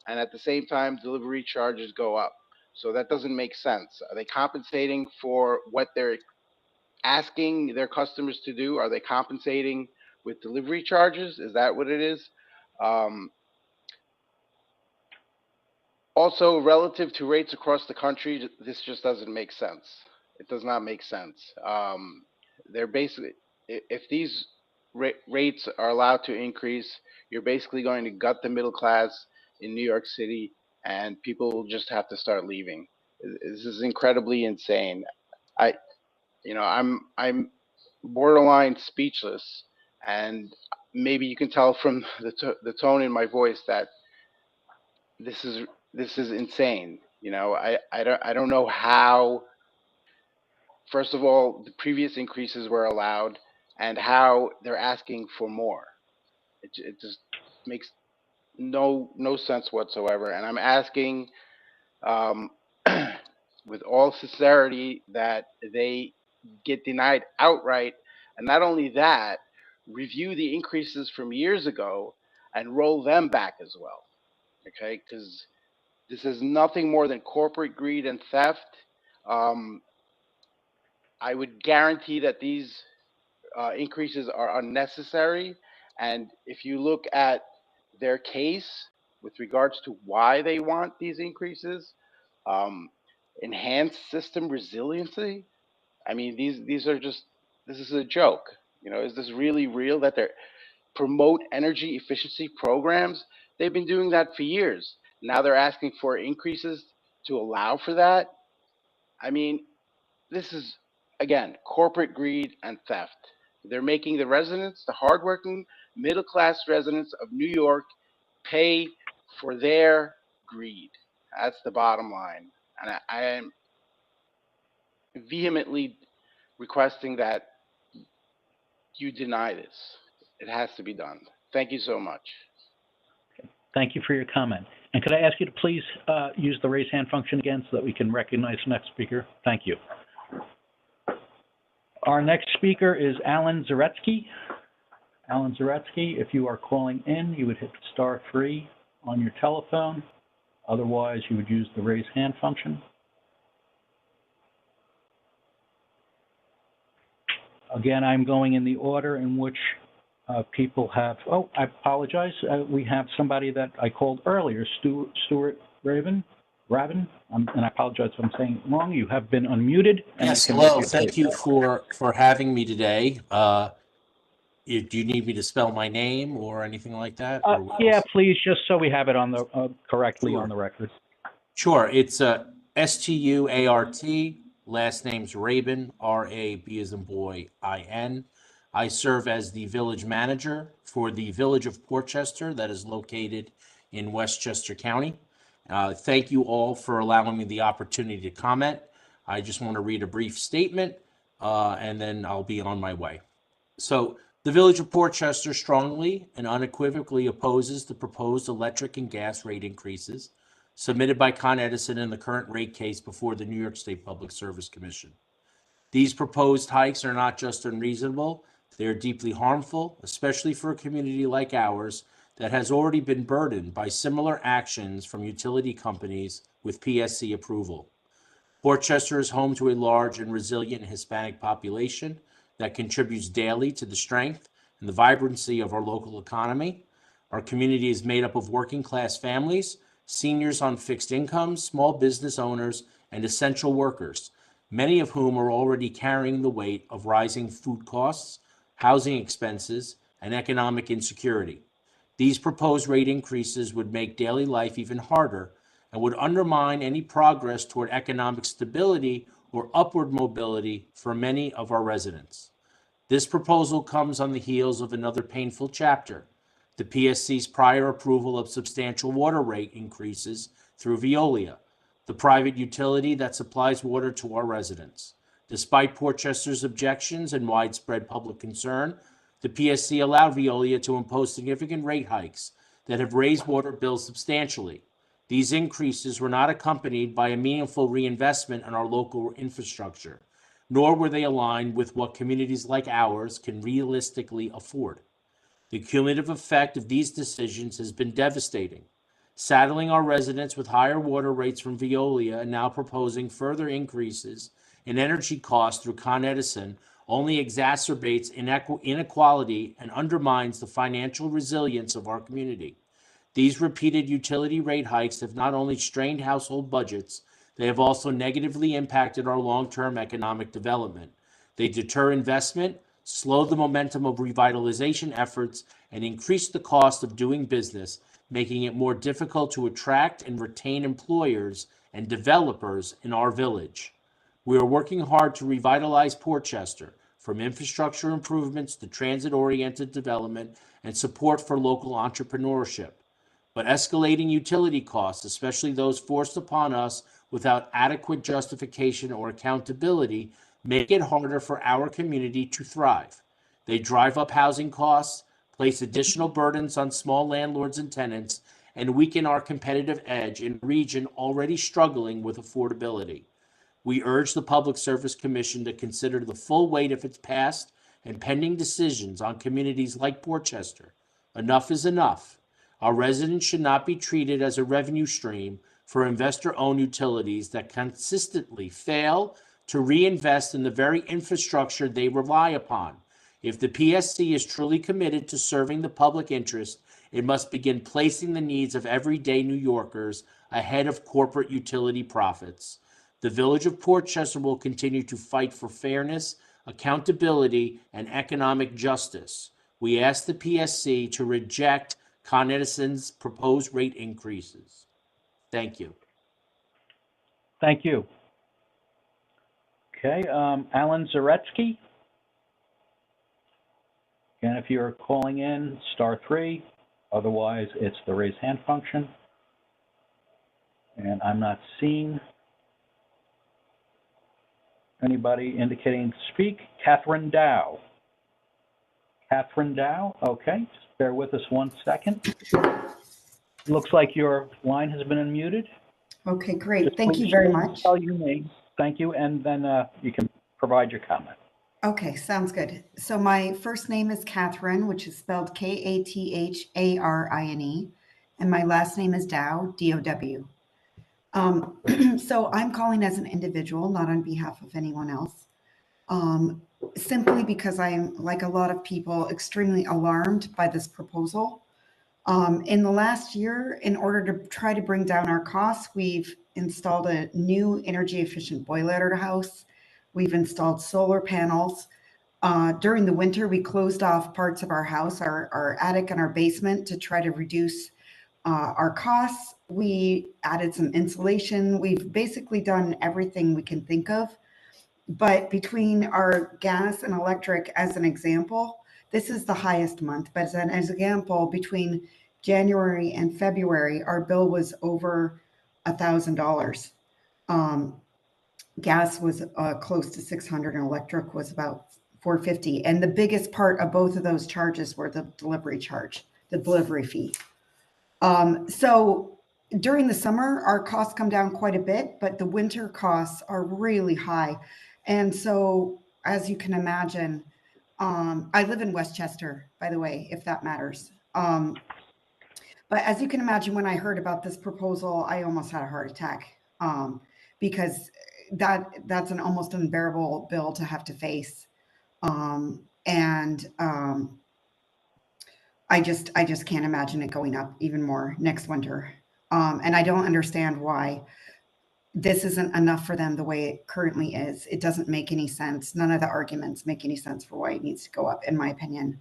and at the same time delivery charges go up. So that doesn't make sense. Are they compensating for what they're asking their customers to do? Are they compensating with delivery charges? Is that what it is? Also, relative to rates across the country, this just doesn't make sense. It does not make sense. They're basically, if these rates are allowed to increase, you're basically going to gut the middle class in New York City, and people will just have to start leaving. This is incredibly insane. I'm borderline speechless, and maybe you can tell from the tone in my voice that this is insane. I don't know how. First of all, the previous increases were allowed, and how they're asking for more. It just makes no sense whatsoever. And I'm asking, with all sincerity, that they get denied outright, and not only that, review the increases from years ago and roll them back as well. Okay, because this is nothing more than corporate greed and theft. I would guarantee that these increases are unnecessary. And if you look at their case with regards to why they want these increases, enhanced system resiliency. I mean, these are just, this is a joke. Is this really real that they're promote energy efficiency programs? They've been doing that for years. Now they're asking for increases to allow for that. I mean, this is, again, corporate greed and theft. They're making the residents, the hardworking middle-class residents of New York, pay for their greed. That's the bottom line. And I am vehemently requesting that you deny this. It has to be done. Thank you so much. Thank you for your comment. And could I ask you to please use the raise hand function again so that we can recognize the next speaker? Thank you. Our next speaker is Alan Zaretsky. Alan Zaretsky, if you are calling in, you would hit *3 on your telephone. Otherwise, you would use the raise hand function. Again, I'm going in the order in which people have, oh, I apologize. We have somebody that I called earlier, Stuart Raven, and I apologize if I'm saying it wrong. You have been unmuted. Yes, hello. Thank you for having me today. Do you need me to spell my name or anything like that? Yeah, please, just so we have it on the correctly Sure. on the record. Sure. It's Stuart Last name's Rabin, R-A-B as in boy, I-N. I serve as the village manager for the village of Portchester that is located in Westchester County. Thank you all for allowing me the opportunity to comment. I just want to read a brief statement and then I'll be on my way. So the village of Portchester strongly and unequivocally opposes the proposed electric and gas rate increases submitted by Con Edison in the current rate case before the New York State Public Service Commission. These proposed hikes are not just unreasonable, they are deeply harmful, especially for a community like ours that has already been burdened by similar actions from utility companies with PSC approval. Portchester is home to a large and resilient Hispanic population that contributes daily to the strength and the vibrancy of our local economy. Our community is made up of working class families, seniors on fixed incomes, small business owners, and essential workers, many of whom are already carrying the weight of rising food costs, housing expenses, and economic insecurity. These proposed rate increases would make daily life even harder and would undermine any progress toward economic stability or upward mobility for many of our residents. This proposal comes on the heels of another painful chapter, the PSC's prior approval of substantial water rate increases through Veolia, the private utility that supplies water to our residents. Despite Portchester's objections and widespread public concern, the PSC allowed Veolia to impose significant rate hikes that have raised water bills substantially. These increases were not accompanied by a meaningful reinvestment in our local infrastructure, nor were they aligned with what communities like ours can realistically afford. The cumulative effect of these decisions has been devastating, saddling our residents with higher water rates from Veolia and now proposing further increases in energy costs through Con Edison only exacerbates inequality and undermines the financial resilience of our community. These repeated utility rate hikes have not only strained household budgets, they have also negatively impacted our long-term economic development. They deter investment, slow the momentum of revitalization efforts, and increase the cost of doing business, making it more difficult to attract and retain employers and developers in our village. We are working hard to revitalize Portchester, from infrastructure improvements to transit-oriented development and support for local entrepreneurship. But escalating utility costs, especially those forced upon us without adequate justification or accountability, make it harder for our community to thrive. They drive up housing costs, place additional burdens on small landlords and tenants, and weaken our competitive edge in a region already struggling with affordability. We urge the Public Service Commission to consider the full weight of its past and pending decisions on communities like Portchester. Enough is enough. Our residents should not be treated as a revenue stream for investor-owned utilities that consistently fail to reinvest in the very infrastructure they rely upon. If the PSC is truly committed to serving the public interest, it must begin placing the needs of everyday New Yorkers ahead of corporate utility profits. The Village of Portchester will continue to fight for fairness, accountability, and economic justice. We ask the PSC to reject Con Edison's proposed rate increases. Thank you. Thank you. Okay, Alan Zaretsky. Again, if you're calling in, *3. Otherwise, it's the raise hand function. And I'm not seeing anybody indicating to speak. Catherine Dow. Catherine Dow, okay, just bear with us 1 second. Looks like your line has been unmuted. Okay, great. Just Thank you very much. Tell your name. Thank you, and then you can provide your comment. Okay, sounds good. So my first name is Catherine, which is spelled Katharine, and my last name is Dow, D-O-W. So I'm calling as an individual, not on behalf of anyone else, simply because I'm, like a lot of people, extremely alarmed by this proposal. In the last year, in order to try to bring down our costs, we've installed a new energy efficient boiler at our house. We've installed solar panels. During the winter, we closed off parts of our house, our attic and our basement, to try to reduce our costs. We added some insulation. We've basically done everything we can think of but between our gas and electric as an example, this is the highest month, but as an example, between January and February, our bill was over $1,000. Gas was close to 600 and electric was about 450. And the biggest part of both of those charges were the delivery charge, the delivery fee. So during the summer, our costs come down quite a bit, but the winter costs are really high. And so, as you can imagine, I live in Westchester, by the way, if that matters. But as you can imagine, when I heard about this proposal, I almost had a heart attack because that's an almost unbearable bill to have to face. I just can't imagine it going up even more next winter. And I don't understand why this isn't enough for them the way it currently is. It doesn't make any sense. None of the arguments make any sense for why it needs to go up, in my opinion.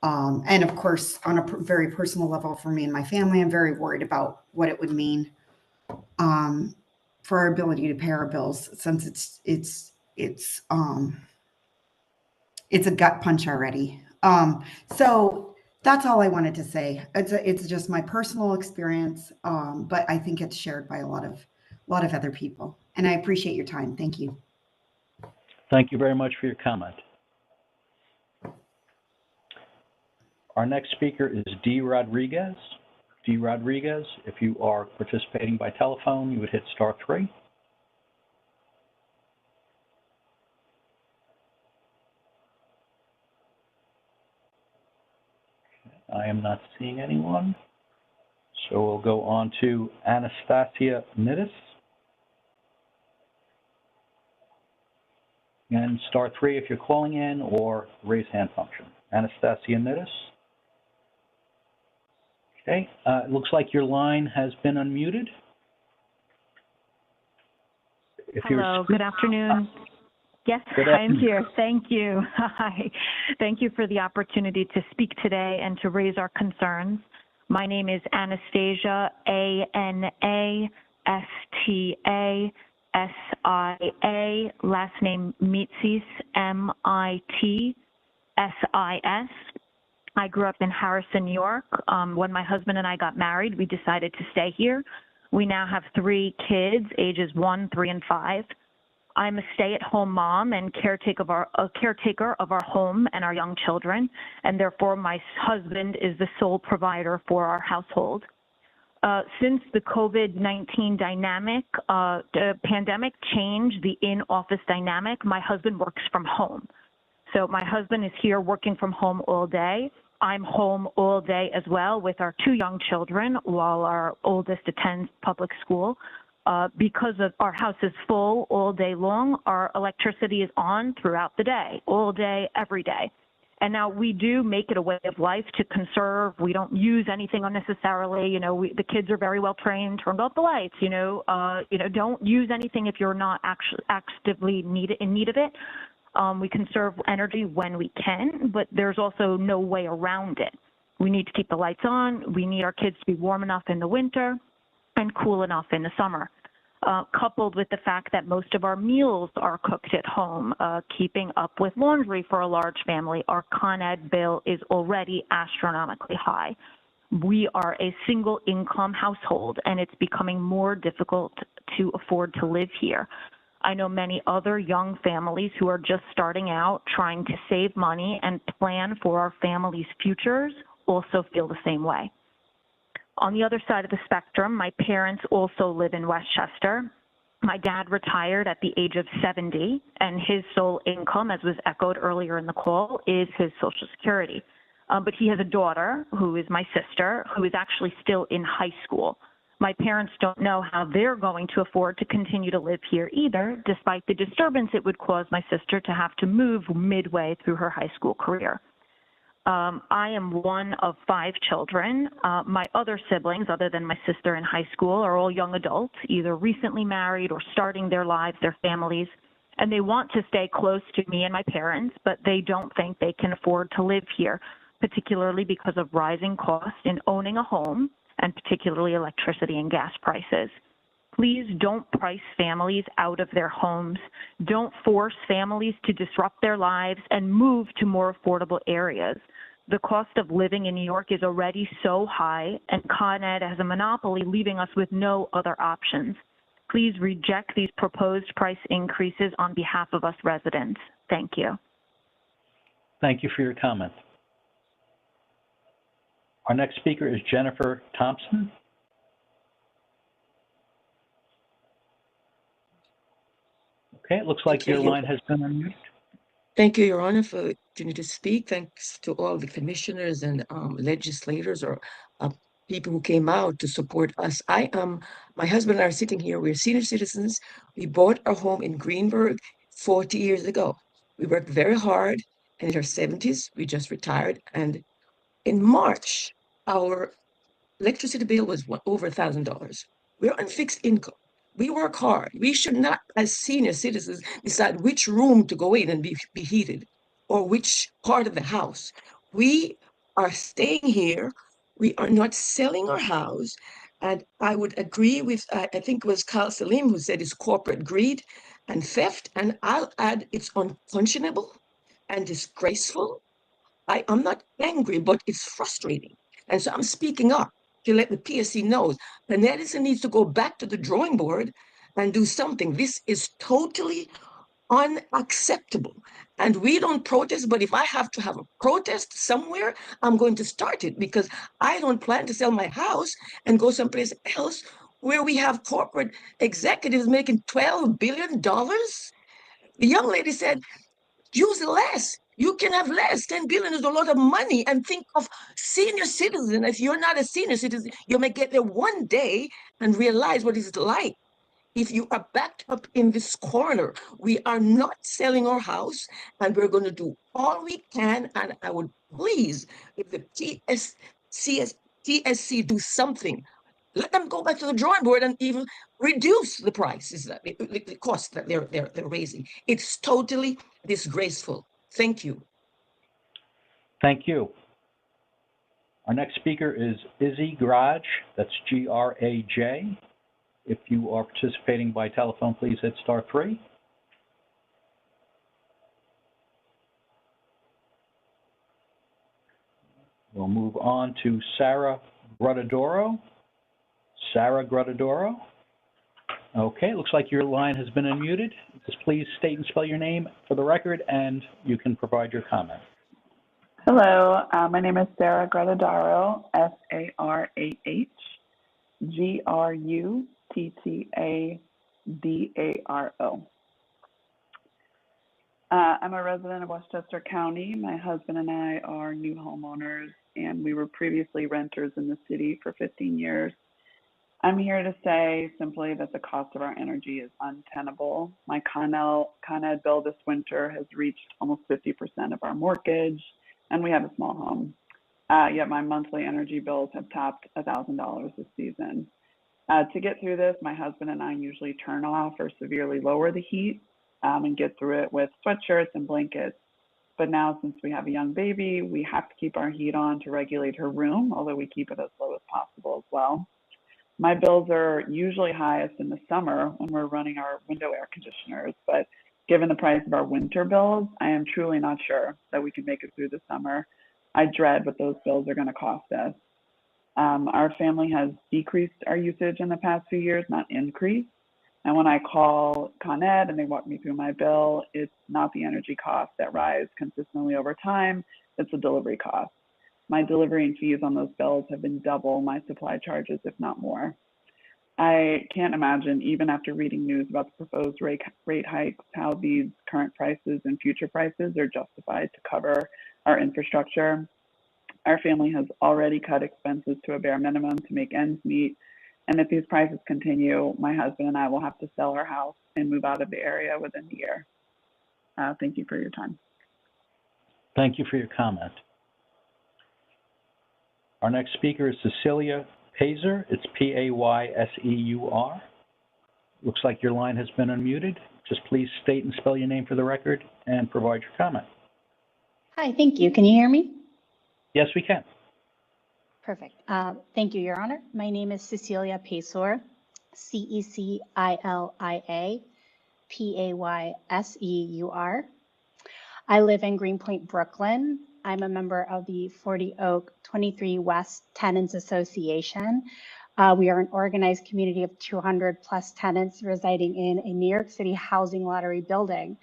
And of course, on a very personal level for me and my family, I'm very worried about what it would mean for our ability to pay our bills, since it's a gut punch already. So that's all I wanted to say. It's just my personal experience, but I think it's shared by a lot of other people. And I appreciate your time. Thank you. Thank you very much for your comment. Our next speaker is Dee Rodriguez. Dee Rodriguez, if you are participating by telephone, you would hit *3. I am not seeing anyone. So we'll go on to Anastasia Nittis. And *3 if you're calling in, or raise hand function. Anastasia Nittis. Okay, it looks like your line has been unmuted. Hello, good afternoon. Yes, I'm here. Thank you. Hi. Thank you for the opportunity to speak today and to raise our concerns. My name is Anastasia, A-N-A-S-T-A-S-I-A, last name Mitsis, M-I-T-S-I-S. I grew up in Harrison, New York. When my husband and I got married, we decided to stay here. We now have 3 kids, ages 1, 3, and 5. I'm a stay-at-home mom and caretaker of our home and our young children, and therefore my husband is the sole provider for our household. Since the COVID-19 pandemic changed the in-office dynamic, my husband works from home. So my husband is here working from home all day. I'm home all day as well with our 2 young children while our oldest attends public school. Because of our house is full all day long, our electricity is on throughout the day, all day, every day. And now we do make it a way of life to conserve. We don't use anything unnecessarily. You know, the kids are very well trained. Turn off the lights. Don't use anything if you're not actually actively in need of it. We conserve energy when we can, but there's also no way around it. We need to keep the lights on. We need our kids to be warm enough in the winter and cool enough in the summer. Coupled with the fact that most of our meals are cooked at home, keeping up with laundry for a large family, our Con Ed bill is already astronomically high. We are a single income household, and it's becoming more difficult to afford to live here. I know many other young families who are just starting out, trying to save money and plan for our families' futures, also feel the same way. On the other side of the spectrum, my parents also live in Westchester. My dad retired at the age of 70, and his sole income, as was echoed earlier in the call, is his Social Security. But he has a daughter, who is my sister, who is actually still in high school. My parents don't know how they're going to afford to continue to live here either, despite the disturbance it would cause my sister to have to move midway through her high school career. I am one of 5 children. My other siblings, other than my sister in high school, are all young adults, either recently married or starting their lives, their families, and they want to stay close to me and my parents, but they don't think they can afford to live here, particularly because of rising costs in owning a home, and particularly electricity and gas prices. Please don't price families out of their homes. Don't force families to disrupt their lives and move to more affordable areas. The cost of living in New York is already so high, and Con Ed has a monopoly, leaving us with no other options. Please reject these proposed price increases on behalf of us residents. Thank you. Thank you for your comment. Our next speaker is Jennifer Thompson. Okay, it looks like your line has been unmuted. Thank you, Your Honor, for the opportunity to speak. Thanks to all the commissioners and legislators or people who came out to support us. My husband and I are sitting here. We're senior citizens. We bought our home in Greenberg 40 years ago. We worked very hard, and in our 70s, we just retired. And in March, our electricity bill was over $1,000. We're on fixed income. We work hard. We should not, as senior citizens, decide which room to go in and be heated or which part of the house. We are staying here. We are not selling our house. And I would agree with, I think it was Carl Salim who said it's corporate greed and theft. And I'll add it's unconscionable and disgraceful. I'm not angry, but it's frustrating. And so I'm speaking up to let the PSC know that Edison needs to go back to the drawing board and do something. This is totally unacceptable. And we don't protest, but if I have to have a protest somewhere, I'm going to start it because I don't plan to sell my house and go someplace else where we have corporate executives making $12 billion. The young lady said, use less. You can have less. 10 billion is a lot of money. And think of senior citizen. If you're not a senior citizen, you may get there one day and realize what it's like. If you are backed up in this corner, we are not selling our house, and we're going to do all we can. And I would please, if the TSC do something, let them go back to the drawing board and even reduce the prices, the cost that they're raising. It's totally disgraceful. Thank you. Thank you. Our next speaker is Izzy Graj. That's Graj. If you are participating by telephone, please hit *3. We'll move on to Sarah Gruttadoro. Sarah Gruttadoro. Okay, looks like your line has been unmuted. Just please state and spell your name for the record, and you can provide your comment. Hello, my name is Sarah Gruttadaro, SarahGruttadaro. I'm a resident of Westchester County. My husband and I are new homeowners, and we were previously renters in the city for 15 years. I'm here to say simply that the cost of our energy is untenable. My Con Ed bill this winter has reached almost 50% of our mortgage, and we have a small home. Yet my monthly energy bills have topped $1,000 this season. To get through this, my husband and I usually turn off or severely lower the heat and get through it with sweatshirts and blankets. But now, since we have a young baby, we have to keep our heat on to regulate her room, although we keep it as low as possible as well. My bills are usually highest in the summer when we're running our window air conditioners, but given the price of our winter bills, I am truly not sure that we can make it through the summer. I dread what those bills are going to cost us. Our family has decreased our usage in the past few years, not increased. And when I call Con Ed and they walk me through my bill, it's not the energy costs that rise consistently over time, it's the delivery costs. My delivery and fees on those bills have been double my supply charges, if not more. I can't imagine, even after reading news about the proposed rate hikes, how these current prices and future prices are justified to cover our infrastructure. Our family has already cut expenses to a bare minimum to make ends meet. And if these prices continue, my husband and I will have to sell our house and move out of the area within the year. Thank you for your time. Thank you for your comment. Our next speaker is Cecilia Payser. It's Payseur. Looks like your line has been unmuted. Just please state and spell your name for the record and provide your comment. Hi, thank you. Can you hear me? Yes, we can. Perfect. Thank you, Your Honor. My name is Cecilia Payser. CECILIA PAYSEUR. I live in Greenpoint, Brooklyn. I'm a member of the 40 Oak 23 West Tenants Association. We are an organized community of 200 plus tenants residing in a New York City housing lottery building.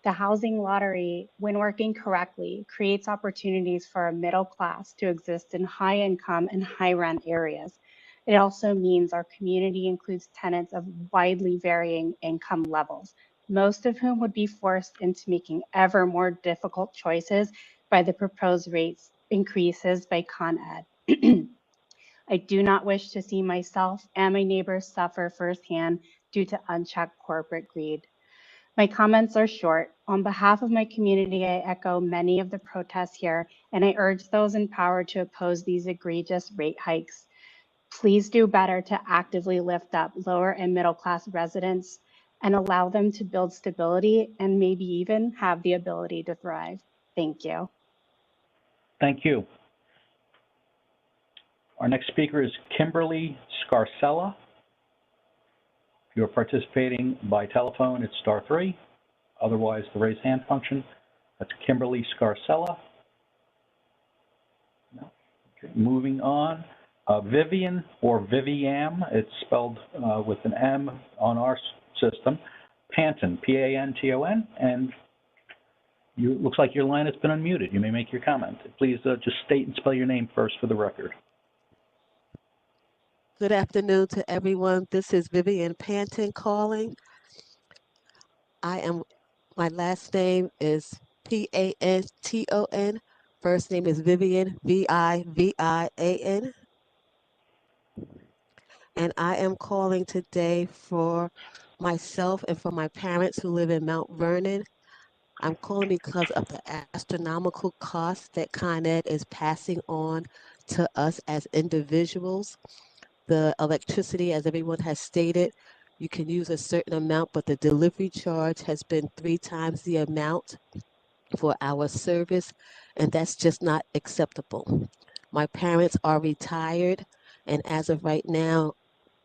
The housing lottery, when working correctly, creates opportunities for a middle class to exist in high income and high rent areas. It also means our community includes tenants of widely varying income levels, most of whom would be forced into making ever more difficult choices by the proposed rates increases by Con Ed. I do not wish to see myself and my neighbors suffer firsthand due to unchecked corporate greed. My comments are short. On behalf of my community, I echo many of the protests here, and I urge those in power to oppose these egregious rate hikes. Please do better to actively lift up lower and middle class residents and allow them to build stability and maybe even have the ability to thrive. Thank you. Thank you. Our next speaker is Kimberly Scarcella. If you're participating by telephone, it's *3. Otherwise, the raise hand function. That's Kimberly Scarcella. No. Okay. Moving on. Vivian or Viviam, it's spelled with an M on our system. Panton, P-A-N-T-O-N, and looks like your line has been unmuted. You may make your comment. Please just state and spell your name first for the record. Good afternoon to everyone. This is Vivian Panton calling. My last name is P-A-N-T-O-N. First name is Vivian, V-I-V-I-A-N. And I am calling today for myself and for my parents who live in Mount Vernon. I'm calling because of the astronomical cost that Con Ed is passing on to us as individuals. The electricity, as everyone has stated, you can use a certain amount, but the delivery charge has been 3 times the amount for our service, and that's just not acceptable. My parents are retired, and as of right now,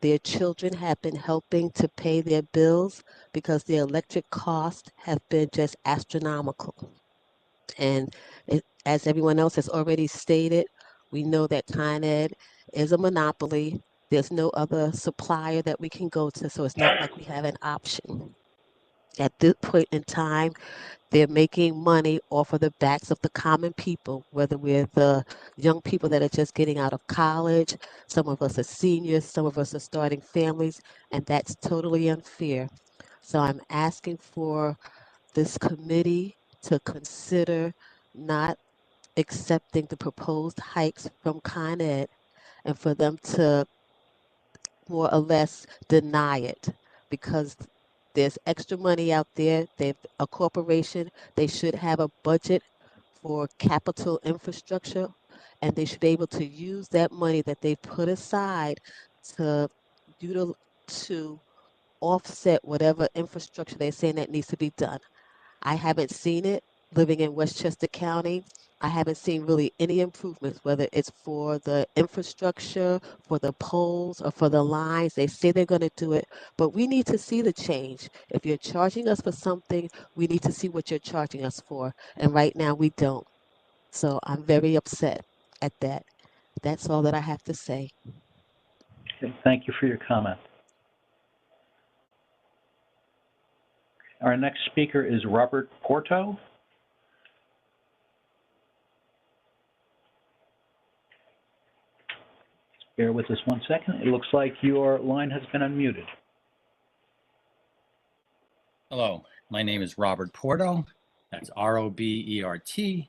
their children have been helping to pay their bills because the electric costs have been just astronomical. And as everyone else has already stated, we know that Con Ed is a monopoly. There's no other supplier that we can go to, so it's not like we have an option. At this point in time, they're making money off of the backs of the common people, whether we're the young people that are just getting out of college, some of us are seniors, some of us are starting families, and that's totally unfair. So I'm asking for this committee to consider not accepting the proposed hikes from Con Ed and for them to more or less deny it because there's extra money out there. They're a corporation. They should have a budget for capital infrastructure, and they should be able to use that money that they put aside to offset whatever infrastructure they're saying that needs to be done. I haven't seen it living in Westchester County. I haven't seen really any improvements, whether it's for the infrastructure, for the poles, or for the lines. They say they're going to do it, but we need to see the change. If you're charging us for something, we need to see what you're charging us for. And right now we don't. So I'm very upset at that. That's all that I have to say. Okay, thank you for your comment. Our next speaker is Robert Porto. Bear with us 1 second. It looks like your line has been unmuted. Hello, my name is Robert Porto. That's R-O-B-E-R-T-P-O-R-T-O.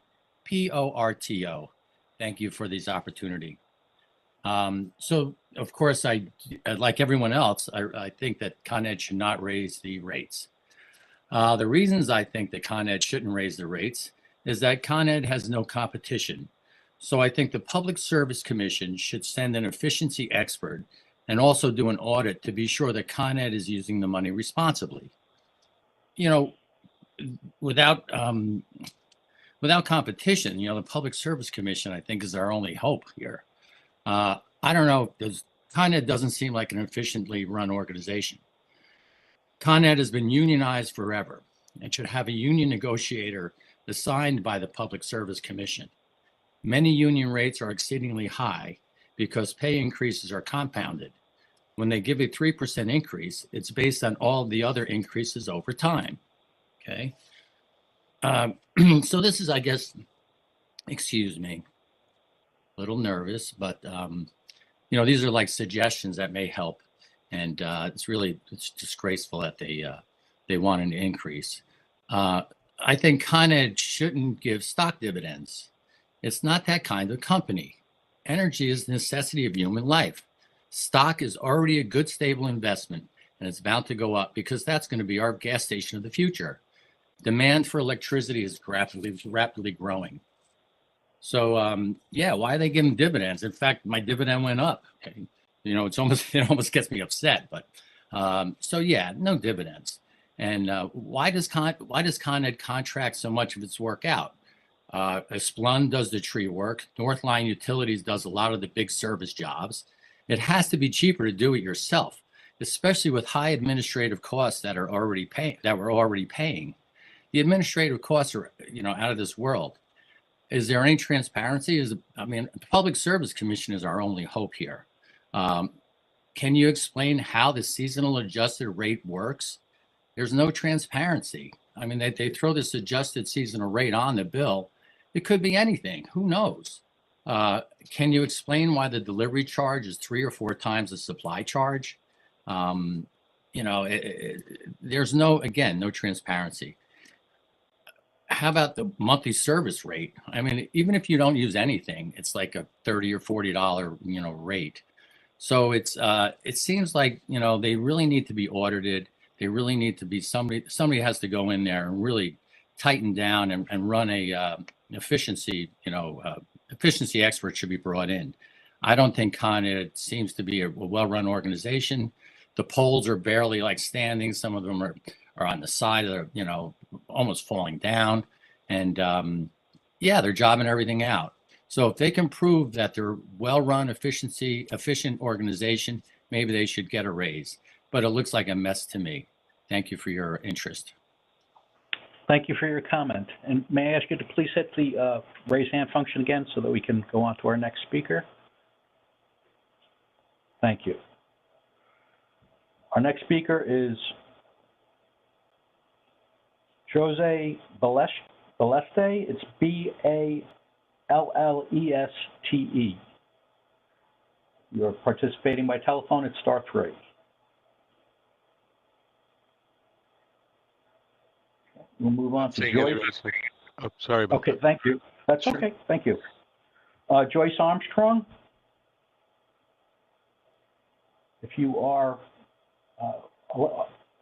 Thank you for this opportunity. So, of course, like everyone else, I think that Con Ed should not raise the rates. The reasons I think that Con Ed shouldn't raise the rates is that Con Ed has no competition. So I think the Public Service Commission should send an efficiency expert and also do an audit to be sure that Con Ed is using the money responsibly. You know, without competition, the Public Service Commission, I think, is our only hope here. I don't know if there's Con Ed doesn't seem like an efficiently run organization. Con Ed has been unionized forever and should have a union negotiator assigned by the Public Service Commission. Many union rates are exceedingly high because pay increases are compounded. When they give a 3% increase, it's based on all the other increases over time. Okay. So this is, I guess, excuse me, a little nervous, but you know, these are like suggestions that may help, and it's disgraceful that they want an increase. I think Con Ed shouldn't give stock dividends. It's not that kind of company. Energy is the necessity of human life. Stock is already a good, stable investment, and it's bound to go up because that's going to be our gas station of the future. Demand for electricity is rapidly growing. So yeah, why are they giving dividends? In fact, my dividend went up. Okay. You know, it almost gets me upset. But so yeah, no dividends. And why does Con Ed contract so much of its work out? Splund does the tree work. Northline Utilities does a lot of the big service jobs. It has to be cheaper to do it yourself, especially with high administrative costs that we're already paying. The administrative costs are, you know, out of this world. Is there any transparency? I mean, the Public Service Commission is our only hope here. Can you explain how the seasonal adjusted rate works? There's no transparency. I mean, they throw this adjusted seasonal rate on the bill. It could be anything. Who knows? Can you explain why the delivery charge is 3 or 4 times the supply charge? You know, there's no transparency. How about the monthly service rate? I mean, even if you don't use anything, it's like a $30 or $40, you know, rate. So it seems like, you know, they really need to be audited. They really need to be somebody has to go in there and really tighten down and run a efficiency, you know, efficiency expert should be brought in. I don't think Con Ed seems to be a well-run organization. The poles are barely like standing. Some of them are on the side of the, you know, almost falling down. And yeah, they're jobbing everything out. So if they can prove that they're well-run, efficient organization, maybe they should get a raise. But it looks like a mess to me. Thank you for your interest. Thank you for your comment. And may I ask you to please hit the raise hand function again so that we can go on to our next speaker? Thank you. Our next speaker is Jose Balleste. It's Balleste. You're participating by telephone. It's star 3. We'll move on to Joyce. Oh, sorry about that. Okay, thank you. That's Sure. okay, thank you. Joyce Armstrong. If you are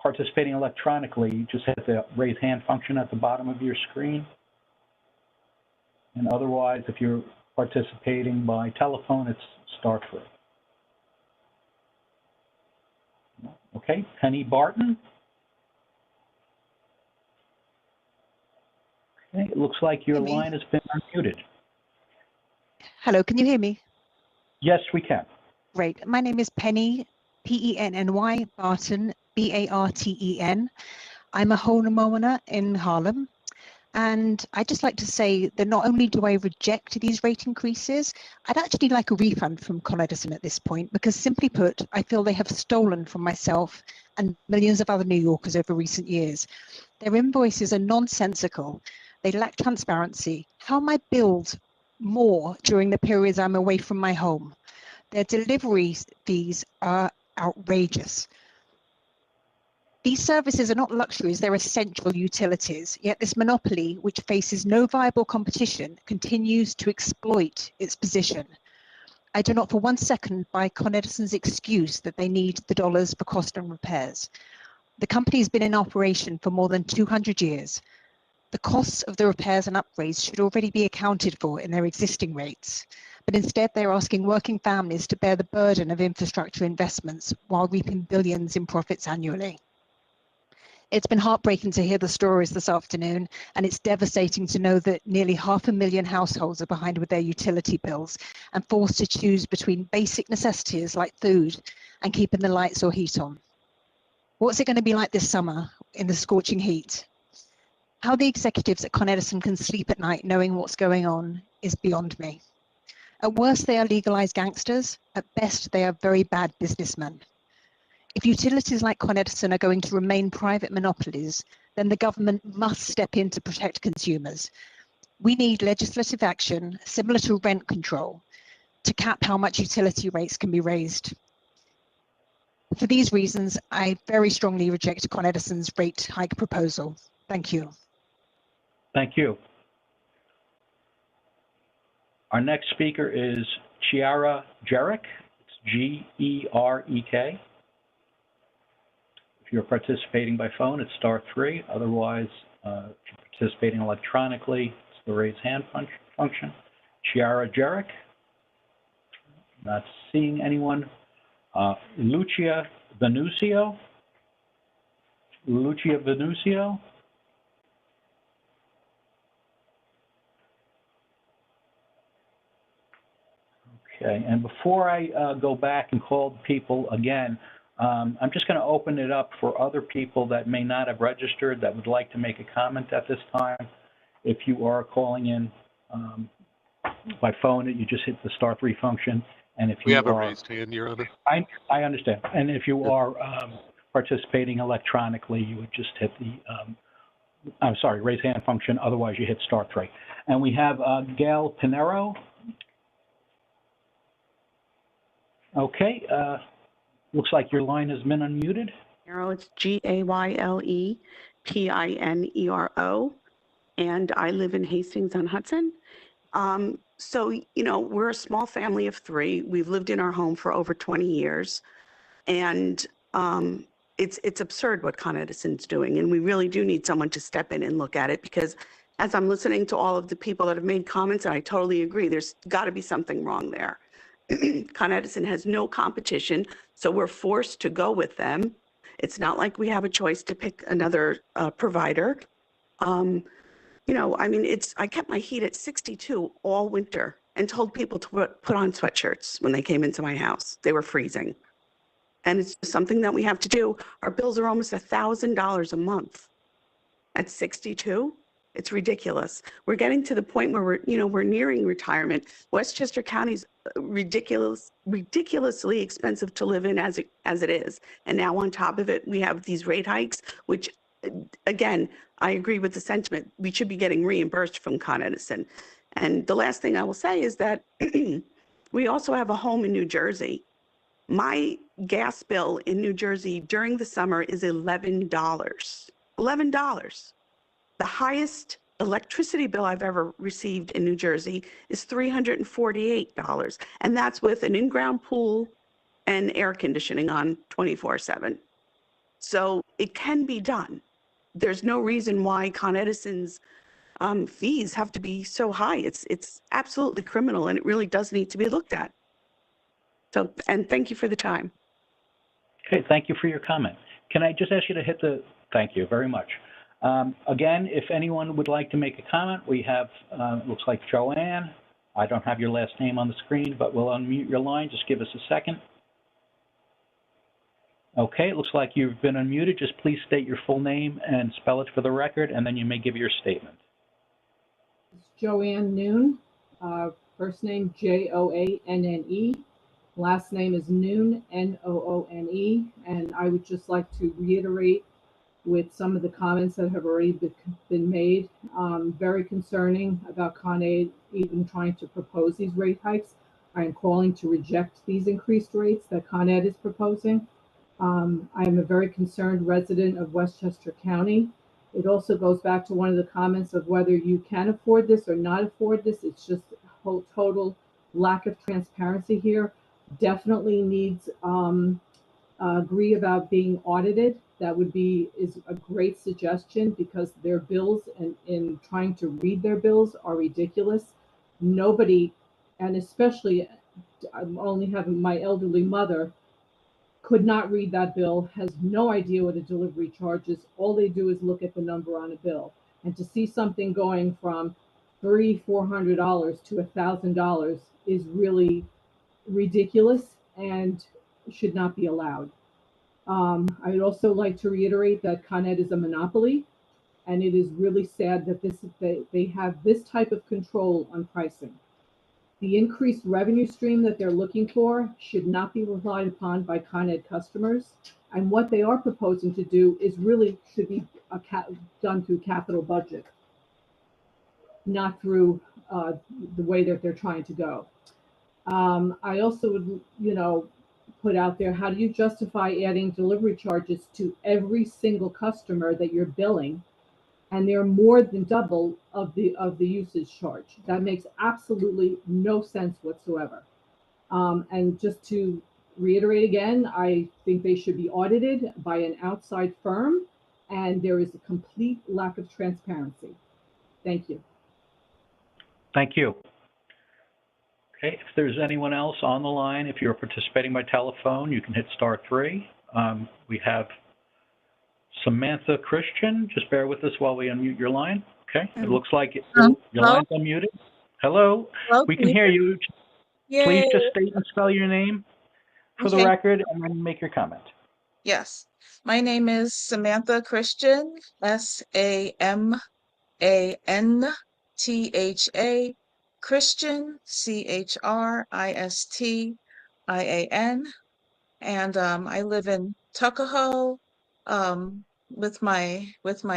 participating electronically, you just hit the raise hand function at the bottom of your screen. And otherwise, if you're participating by telephone, it's star 3. Okay, Penny Barton. Okay, it looks like your line has been unmuted. Hello, can you hear me? Yes, we can. Great. My name is Penny, Penny Barton, Barten. I'm a homeowner in Harlem. And I'd just like to say that not only do I reject these rate increases, I'd actually like a refund from Con Edison at this point, because simply put, I feel they have stolen from myself and millions of other New Yorkers over recent years. Their invoices are nonsensical. They lack transparency. How am I billed more during the periods I'm away from my home? Their delivery fees are outrageous. These services are not luxuries, they're essential utilities, yet this monopoly, which faces no viable competition, continues to exploit its position. I do not for 1 second buy Con Edison's excuse that they need the dollars for cost and repairs. The company has been in operation for more than 200 years. The costs of the repairs and upgrades should already be accounted for in their existing rates, but instead they're asking working families to bear the burden of infrastructure investments while reaping billions in profits annually. It's been heartbreaking to hear the stories this afternoon, and it's devastating to know that nearly 500,000 households are behind with their utility bills and forced to choose between basic necessities like food and keeping the lights or heat on. What's it going to be like this summer in the scorching heat? How the executives at Con Edison can sleep at night knowing what's going on is beyond me. At worst, they are legalized gangsters. At best, they are very bad businessmen. If utilities like Con Edison are going to remain private monopolies, then the government must step in to protect consumers. We need legislative action similar to rent control to cap how much utility rates can be raised. For these reasons, I very strongly reject Con Edison's rate hike proposal. Thank you. Thank you. Our next speaker is Chiara Jerek. It's G-E-R-E-K. If you're participating by phone, it's *3. Otherwise, if you're participating electronically, it's the raise hand function. Chiara Jerek. Not seeing anyone. Lucia Venucio. Lucia Venucio. Okay, and before I go back and call people again, I'm just going to open it up for other people that may not have registered that would like to make a comment at this time. If you are calling in by phone, you just hit the *3 function. And if you We have a raised hand, Your Honor. I understand. And if you are participating electronically, you would just hit the, I'm sorry, raise hand function. Otherwise, you hit *3. And we have Gail Pinero. Okay. Looks like your line has been unmuted. It's G-A-Y-L-E-P-I-N-E-R-O, and I live in Hastings-on-Hudson. So, you know, we're a small family of 3. We've lived in our home for over 20 years, and it's absurd what Con Edison's doing, and we really do need someone to step in and look at it, because as I'm listening to all of the people that have made comments, and I totally agree, there's got to be something wrong there. Con Edison has no competition, so we're forced to go with them. It's not like we have a choice to pick another provider. You know, I mean, I kept my heat at 62 all winter and told people to put on sweatshirts when they came into my house. They were freezing. And it's something that we have to do. Our bills are almost $1,000 a month at 62. It's ridiculous. We're getting to the point where we're nearing retirement. Westchester County's ridiculously expensive to live in as it is. And now on top of it, we have these rate hikes, which, again, I agree with the sentiment. We should be getting reimbursed from Con Edison. And the last thing I will say is that we also have a home in New Jersey. My gas bill in New Jersey during the summer is $11. $11. The highest electricity bill I've ever received in New Jersey is $348, and that's with an in-ground pool and air conditioning on 24/7. So it can be done. There's no reason why Con Edison's fees have to be so high. It's absolutely criminal, and it really does need to be looked at. So, and thank you for the time. Okay, thank you for your comment. Can I just ask you to hit the, thank you very much. Again, if anyone would like to make a comment, we have, looks like Joanne. I don't have your last name on the screen, but we'll unmute your line. Just give us a second. Okay, it looks like you've been unmuted. Just please state your full name and spell it for the record, and then you may give your statement. It's Joanne Noon. First name Joanne. Last name is Noon, Noone. And I would just like to reiterate with some of the comments that have already been made. Very concerning about Con Ed even trying to propose these rate hikes. I am calling to reject these increased rates that Con Ed is proposing. I am a very concerned resident of Westchester County. It also goes back to one of the comments of whether you can afford this or not afford this. It's just a whole total lack of transparency here. Definitely needs agree about being audited. That is a great suggestion, because their bills and in trying to read their bills are ridiculous. Nobody, and especially I'm only having my elderly mother, could not read that bill, has no idea what a delivery charge is. All they do is look at the number on a bill. And to see something going from $300-400 to $1,000 is really ridiculous and should not be allowed. I'd also like to reiterate that Con Ed is a monopoly, and it is really sad that they have this type of control on pricing. The increased revenue stream that they're looking for should not be relied upon by Con Ed customers. And what they are proposing to do is really should be done through capital budget, not through the way that they're trying to go. I also would, put out there, how do you justify adding delivery charges to every single customer that you're billing? And they're more than double of the usage charge. That makes absolutely no sense whatsoever. And just to reiterate again, I think they should be audited by an outside firm, and there is a complete lack of transparency. Thank you. Thank you. Okay, if there's anyone else on the line, if you're participating by telephone, you can hit *3. We have Samantha Christian. Just bear with us while we unmute your line. Okay, it looks like your line's unmuted. Hello, we can hear you. Please just state and spell your name for the record and then make your comment. Yes, my name is Samantha Christian, SAMANTHA, Christian, CHRISTIAN, and I live in Tuckahoe with my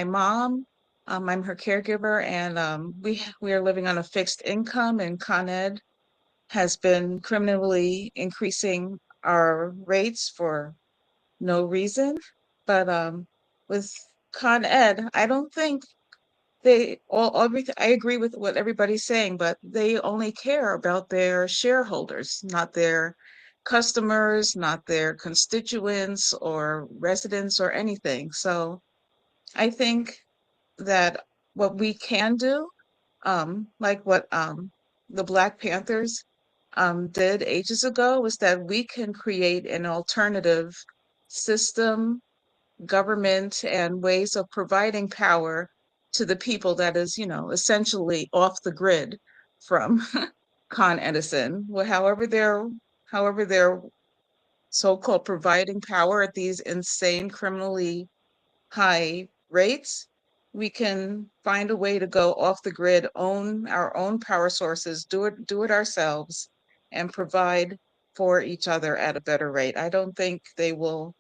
mom. I'm her caregiver, and we are living on a fixed income, and Con Ed has been criminally increasing our rates for no reason. But with Con Ed, I don't think everything. I agree with what everybody's saying, but they only care about their shareholders, not their customers, not their constituents or residents or anything. So I think that what we can do, like what the Black Panthers did ages ago, was that we can create an alternative system, government, and ways of providing power to the people that is, essentially off the grid from Con Edison. However they're so-called providing power at these insane criminally high rates, we can find a way to go off the grid, own our own power sources, do it ourselves, and provide for each other at a better rate. I don't think they will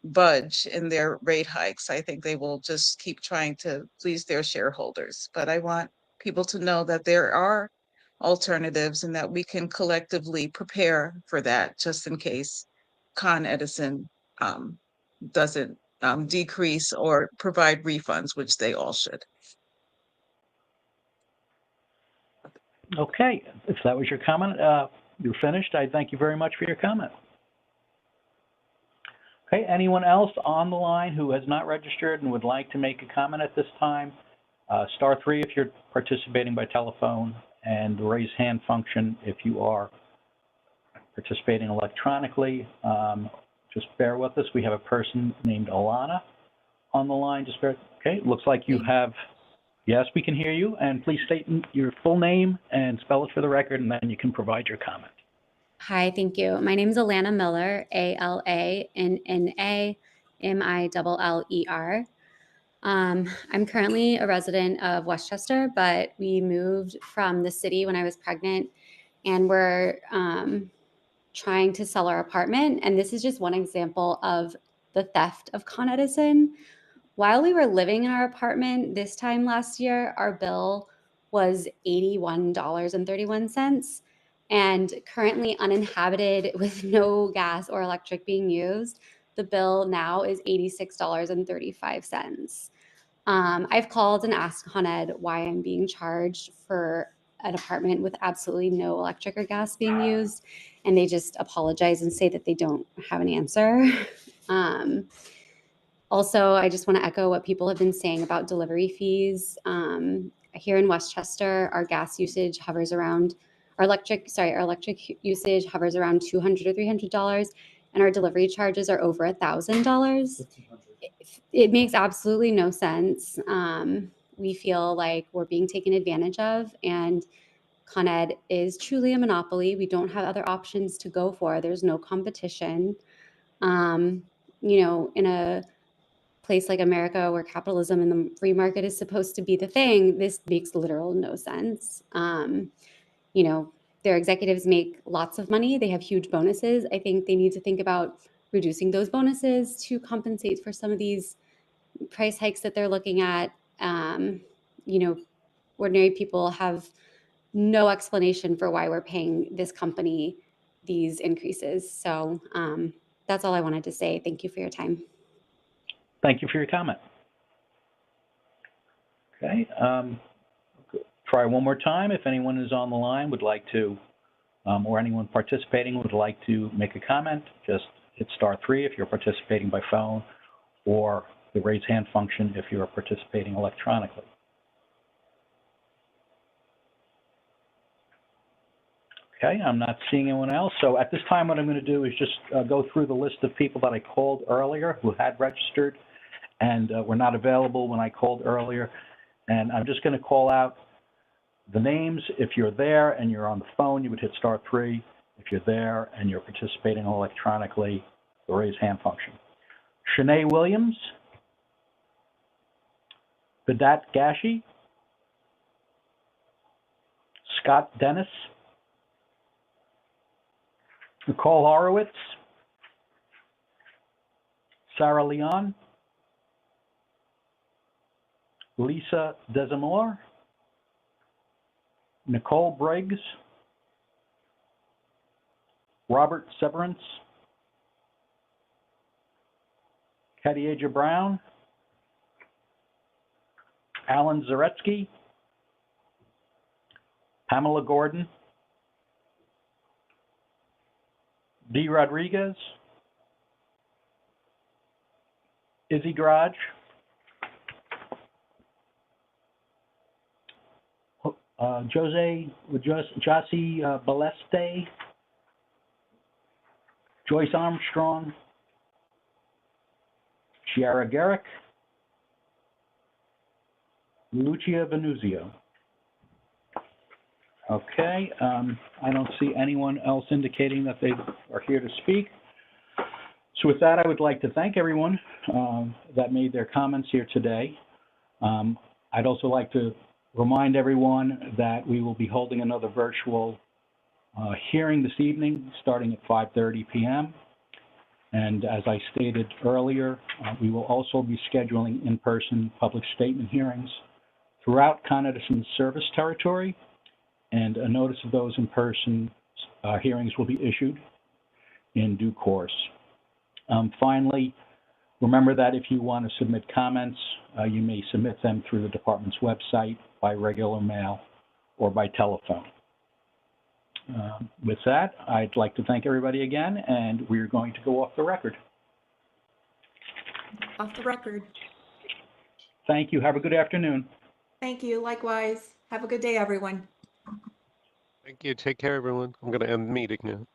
budge in their rate hikes. I think they will just keep trying to please their shareholders. But I want people to know that there are alternatives and that we can collectively prepare for that, just in case Con Edison doesn't decrease or provide refunds, which they all should. Okay, if that was your comment, you're finished. I thank you very much for your comment. Okay, anyone else on the line who has not registered and would like to make a comment at this time? *3 if you're participating by telephone, and the raise hand function if you are participating electronically. Just bear with us. We have a person named Alana on the line. Just bear. Okay, looks like you have. Yes, we can hear you. And please state your full name and spell it for the record, and then you can provide your comment. Hi, thank you. My name is Alana Miller, ALANNAMILLER. I'm currently a resident of Westchester, but we moved from the city when I was pregnant, and we're trying to sell our apartment. And this is just one example of the theft of Con Edison. While we were living in our apartment this time last year, our bill was $81.31. And currently uninhabited with no gas or electric being used, the bill now is $86.35. I've called and asked Con Ed why I'm being charged for an apartment with absolutely no electric or gas being used, and they just apologize and say that they don't have an answer. Also, I just want to echo what people have been saying about delivery fees. Here in Westchester, our gas usage hovers around, our electric usage hovers around $200 or $300, and our delivery charges are over $1,000. It makes absolutely no sense. We feel like we're being taken advantage of, and Con Ed is truly a monopoly. We don't have other options to go for. There's no competition. In a place like America where capitalism and the free market is supposed to be the thing, this makes literal no sense. Their executives make lots of money. They have huge bonuses. I think they need to think about reducing those bonuses to compensate for some of these price hikes that they're looking at. Ordinary people have no explanation for why we're paying this company these increases. So that's all I wanted to say. Thank you for your time. Thank you for your comment. Okay. Try one more time. If anyone is on the line would like to, or anyone participating would like to make a comment, just hit *3 if you're participating by phone, or the raise hand function if you're participating electronically. Okay, I'm not seeing anyone else. So at this time, what I'm going to do is just go through the list of people that I called earlier who had registered and were not available when I called earlier. And I'm just going to call out the names. If you're there and you're on the phone, you would hit *3. If you're there and you're participating electronically, the raise hand function. Shanae Williams, Vidat Gashi, Scott Dennis, Nicole Horowitz, Sarah Leon, Lisa Desamore, Nicole Briggs, Robert Severance, Khadija Brown, Alan Zaretsky, Pamela Gordon, Dee Rodriguez, Izzy Garage, Josie Baleste, Joyce Armstrong, Chiara Garrick, Lucia Venuzio. Okay, I don't see anyone else indicating that they are here to speak. So with that, I would like to thank everyone that made their comments here today. I'd also like to remind everyone that we will be holding another virtual hearing this evening starting at 5:30 p.m. And as I stated earlier, we will also be scheduling in-person public statement hearings throughout Con Edison's service territory, and a notice of those in-person hearings will be issued in due course. Finally, remember that if you want to submit comments, you may submit them through the department's website, by regular mail, or by telephone. With that, I'd like to thank everybody again, and we're going to go off the record. Off the record. Thank you. Have a good afternoon. Thank you. Likewise. Have a good day, everyone. Thank you. Take care, everyone. I'm going to end the meeting now.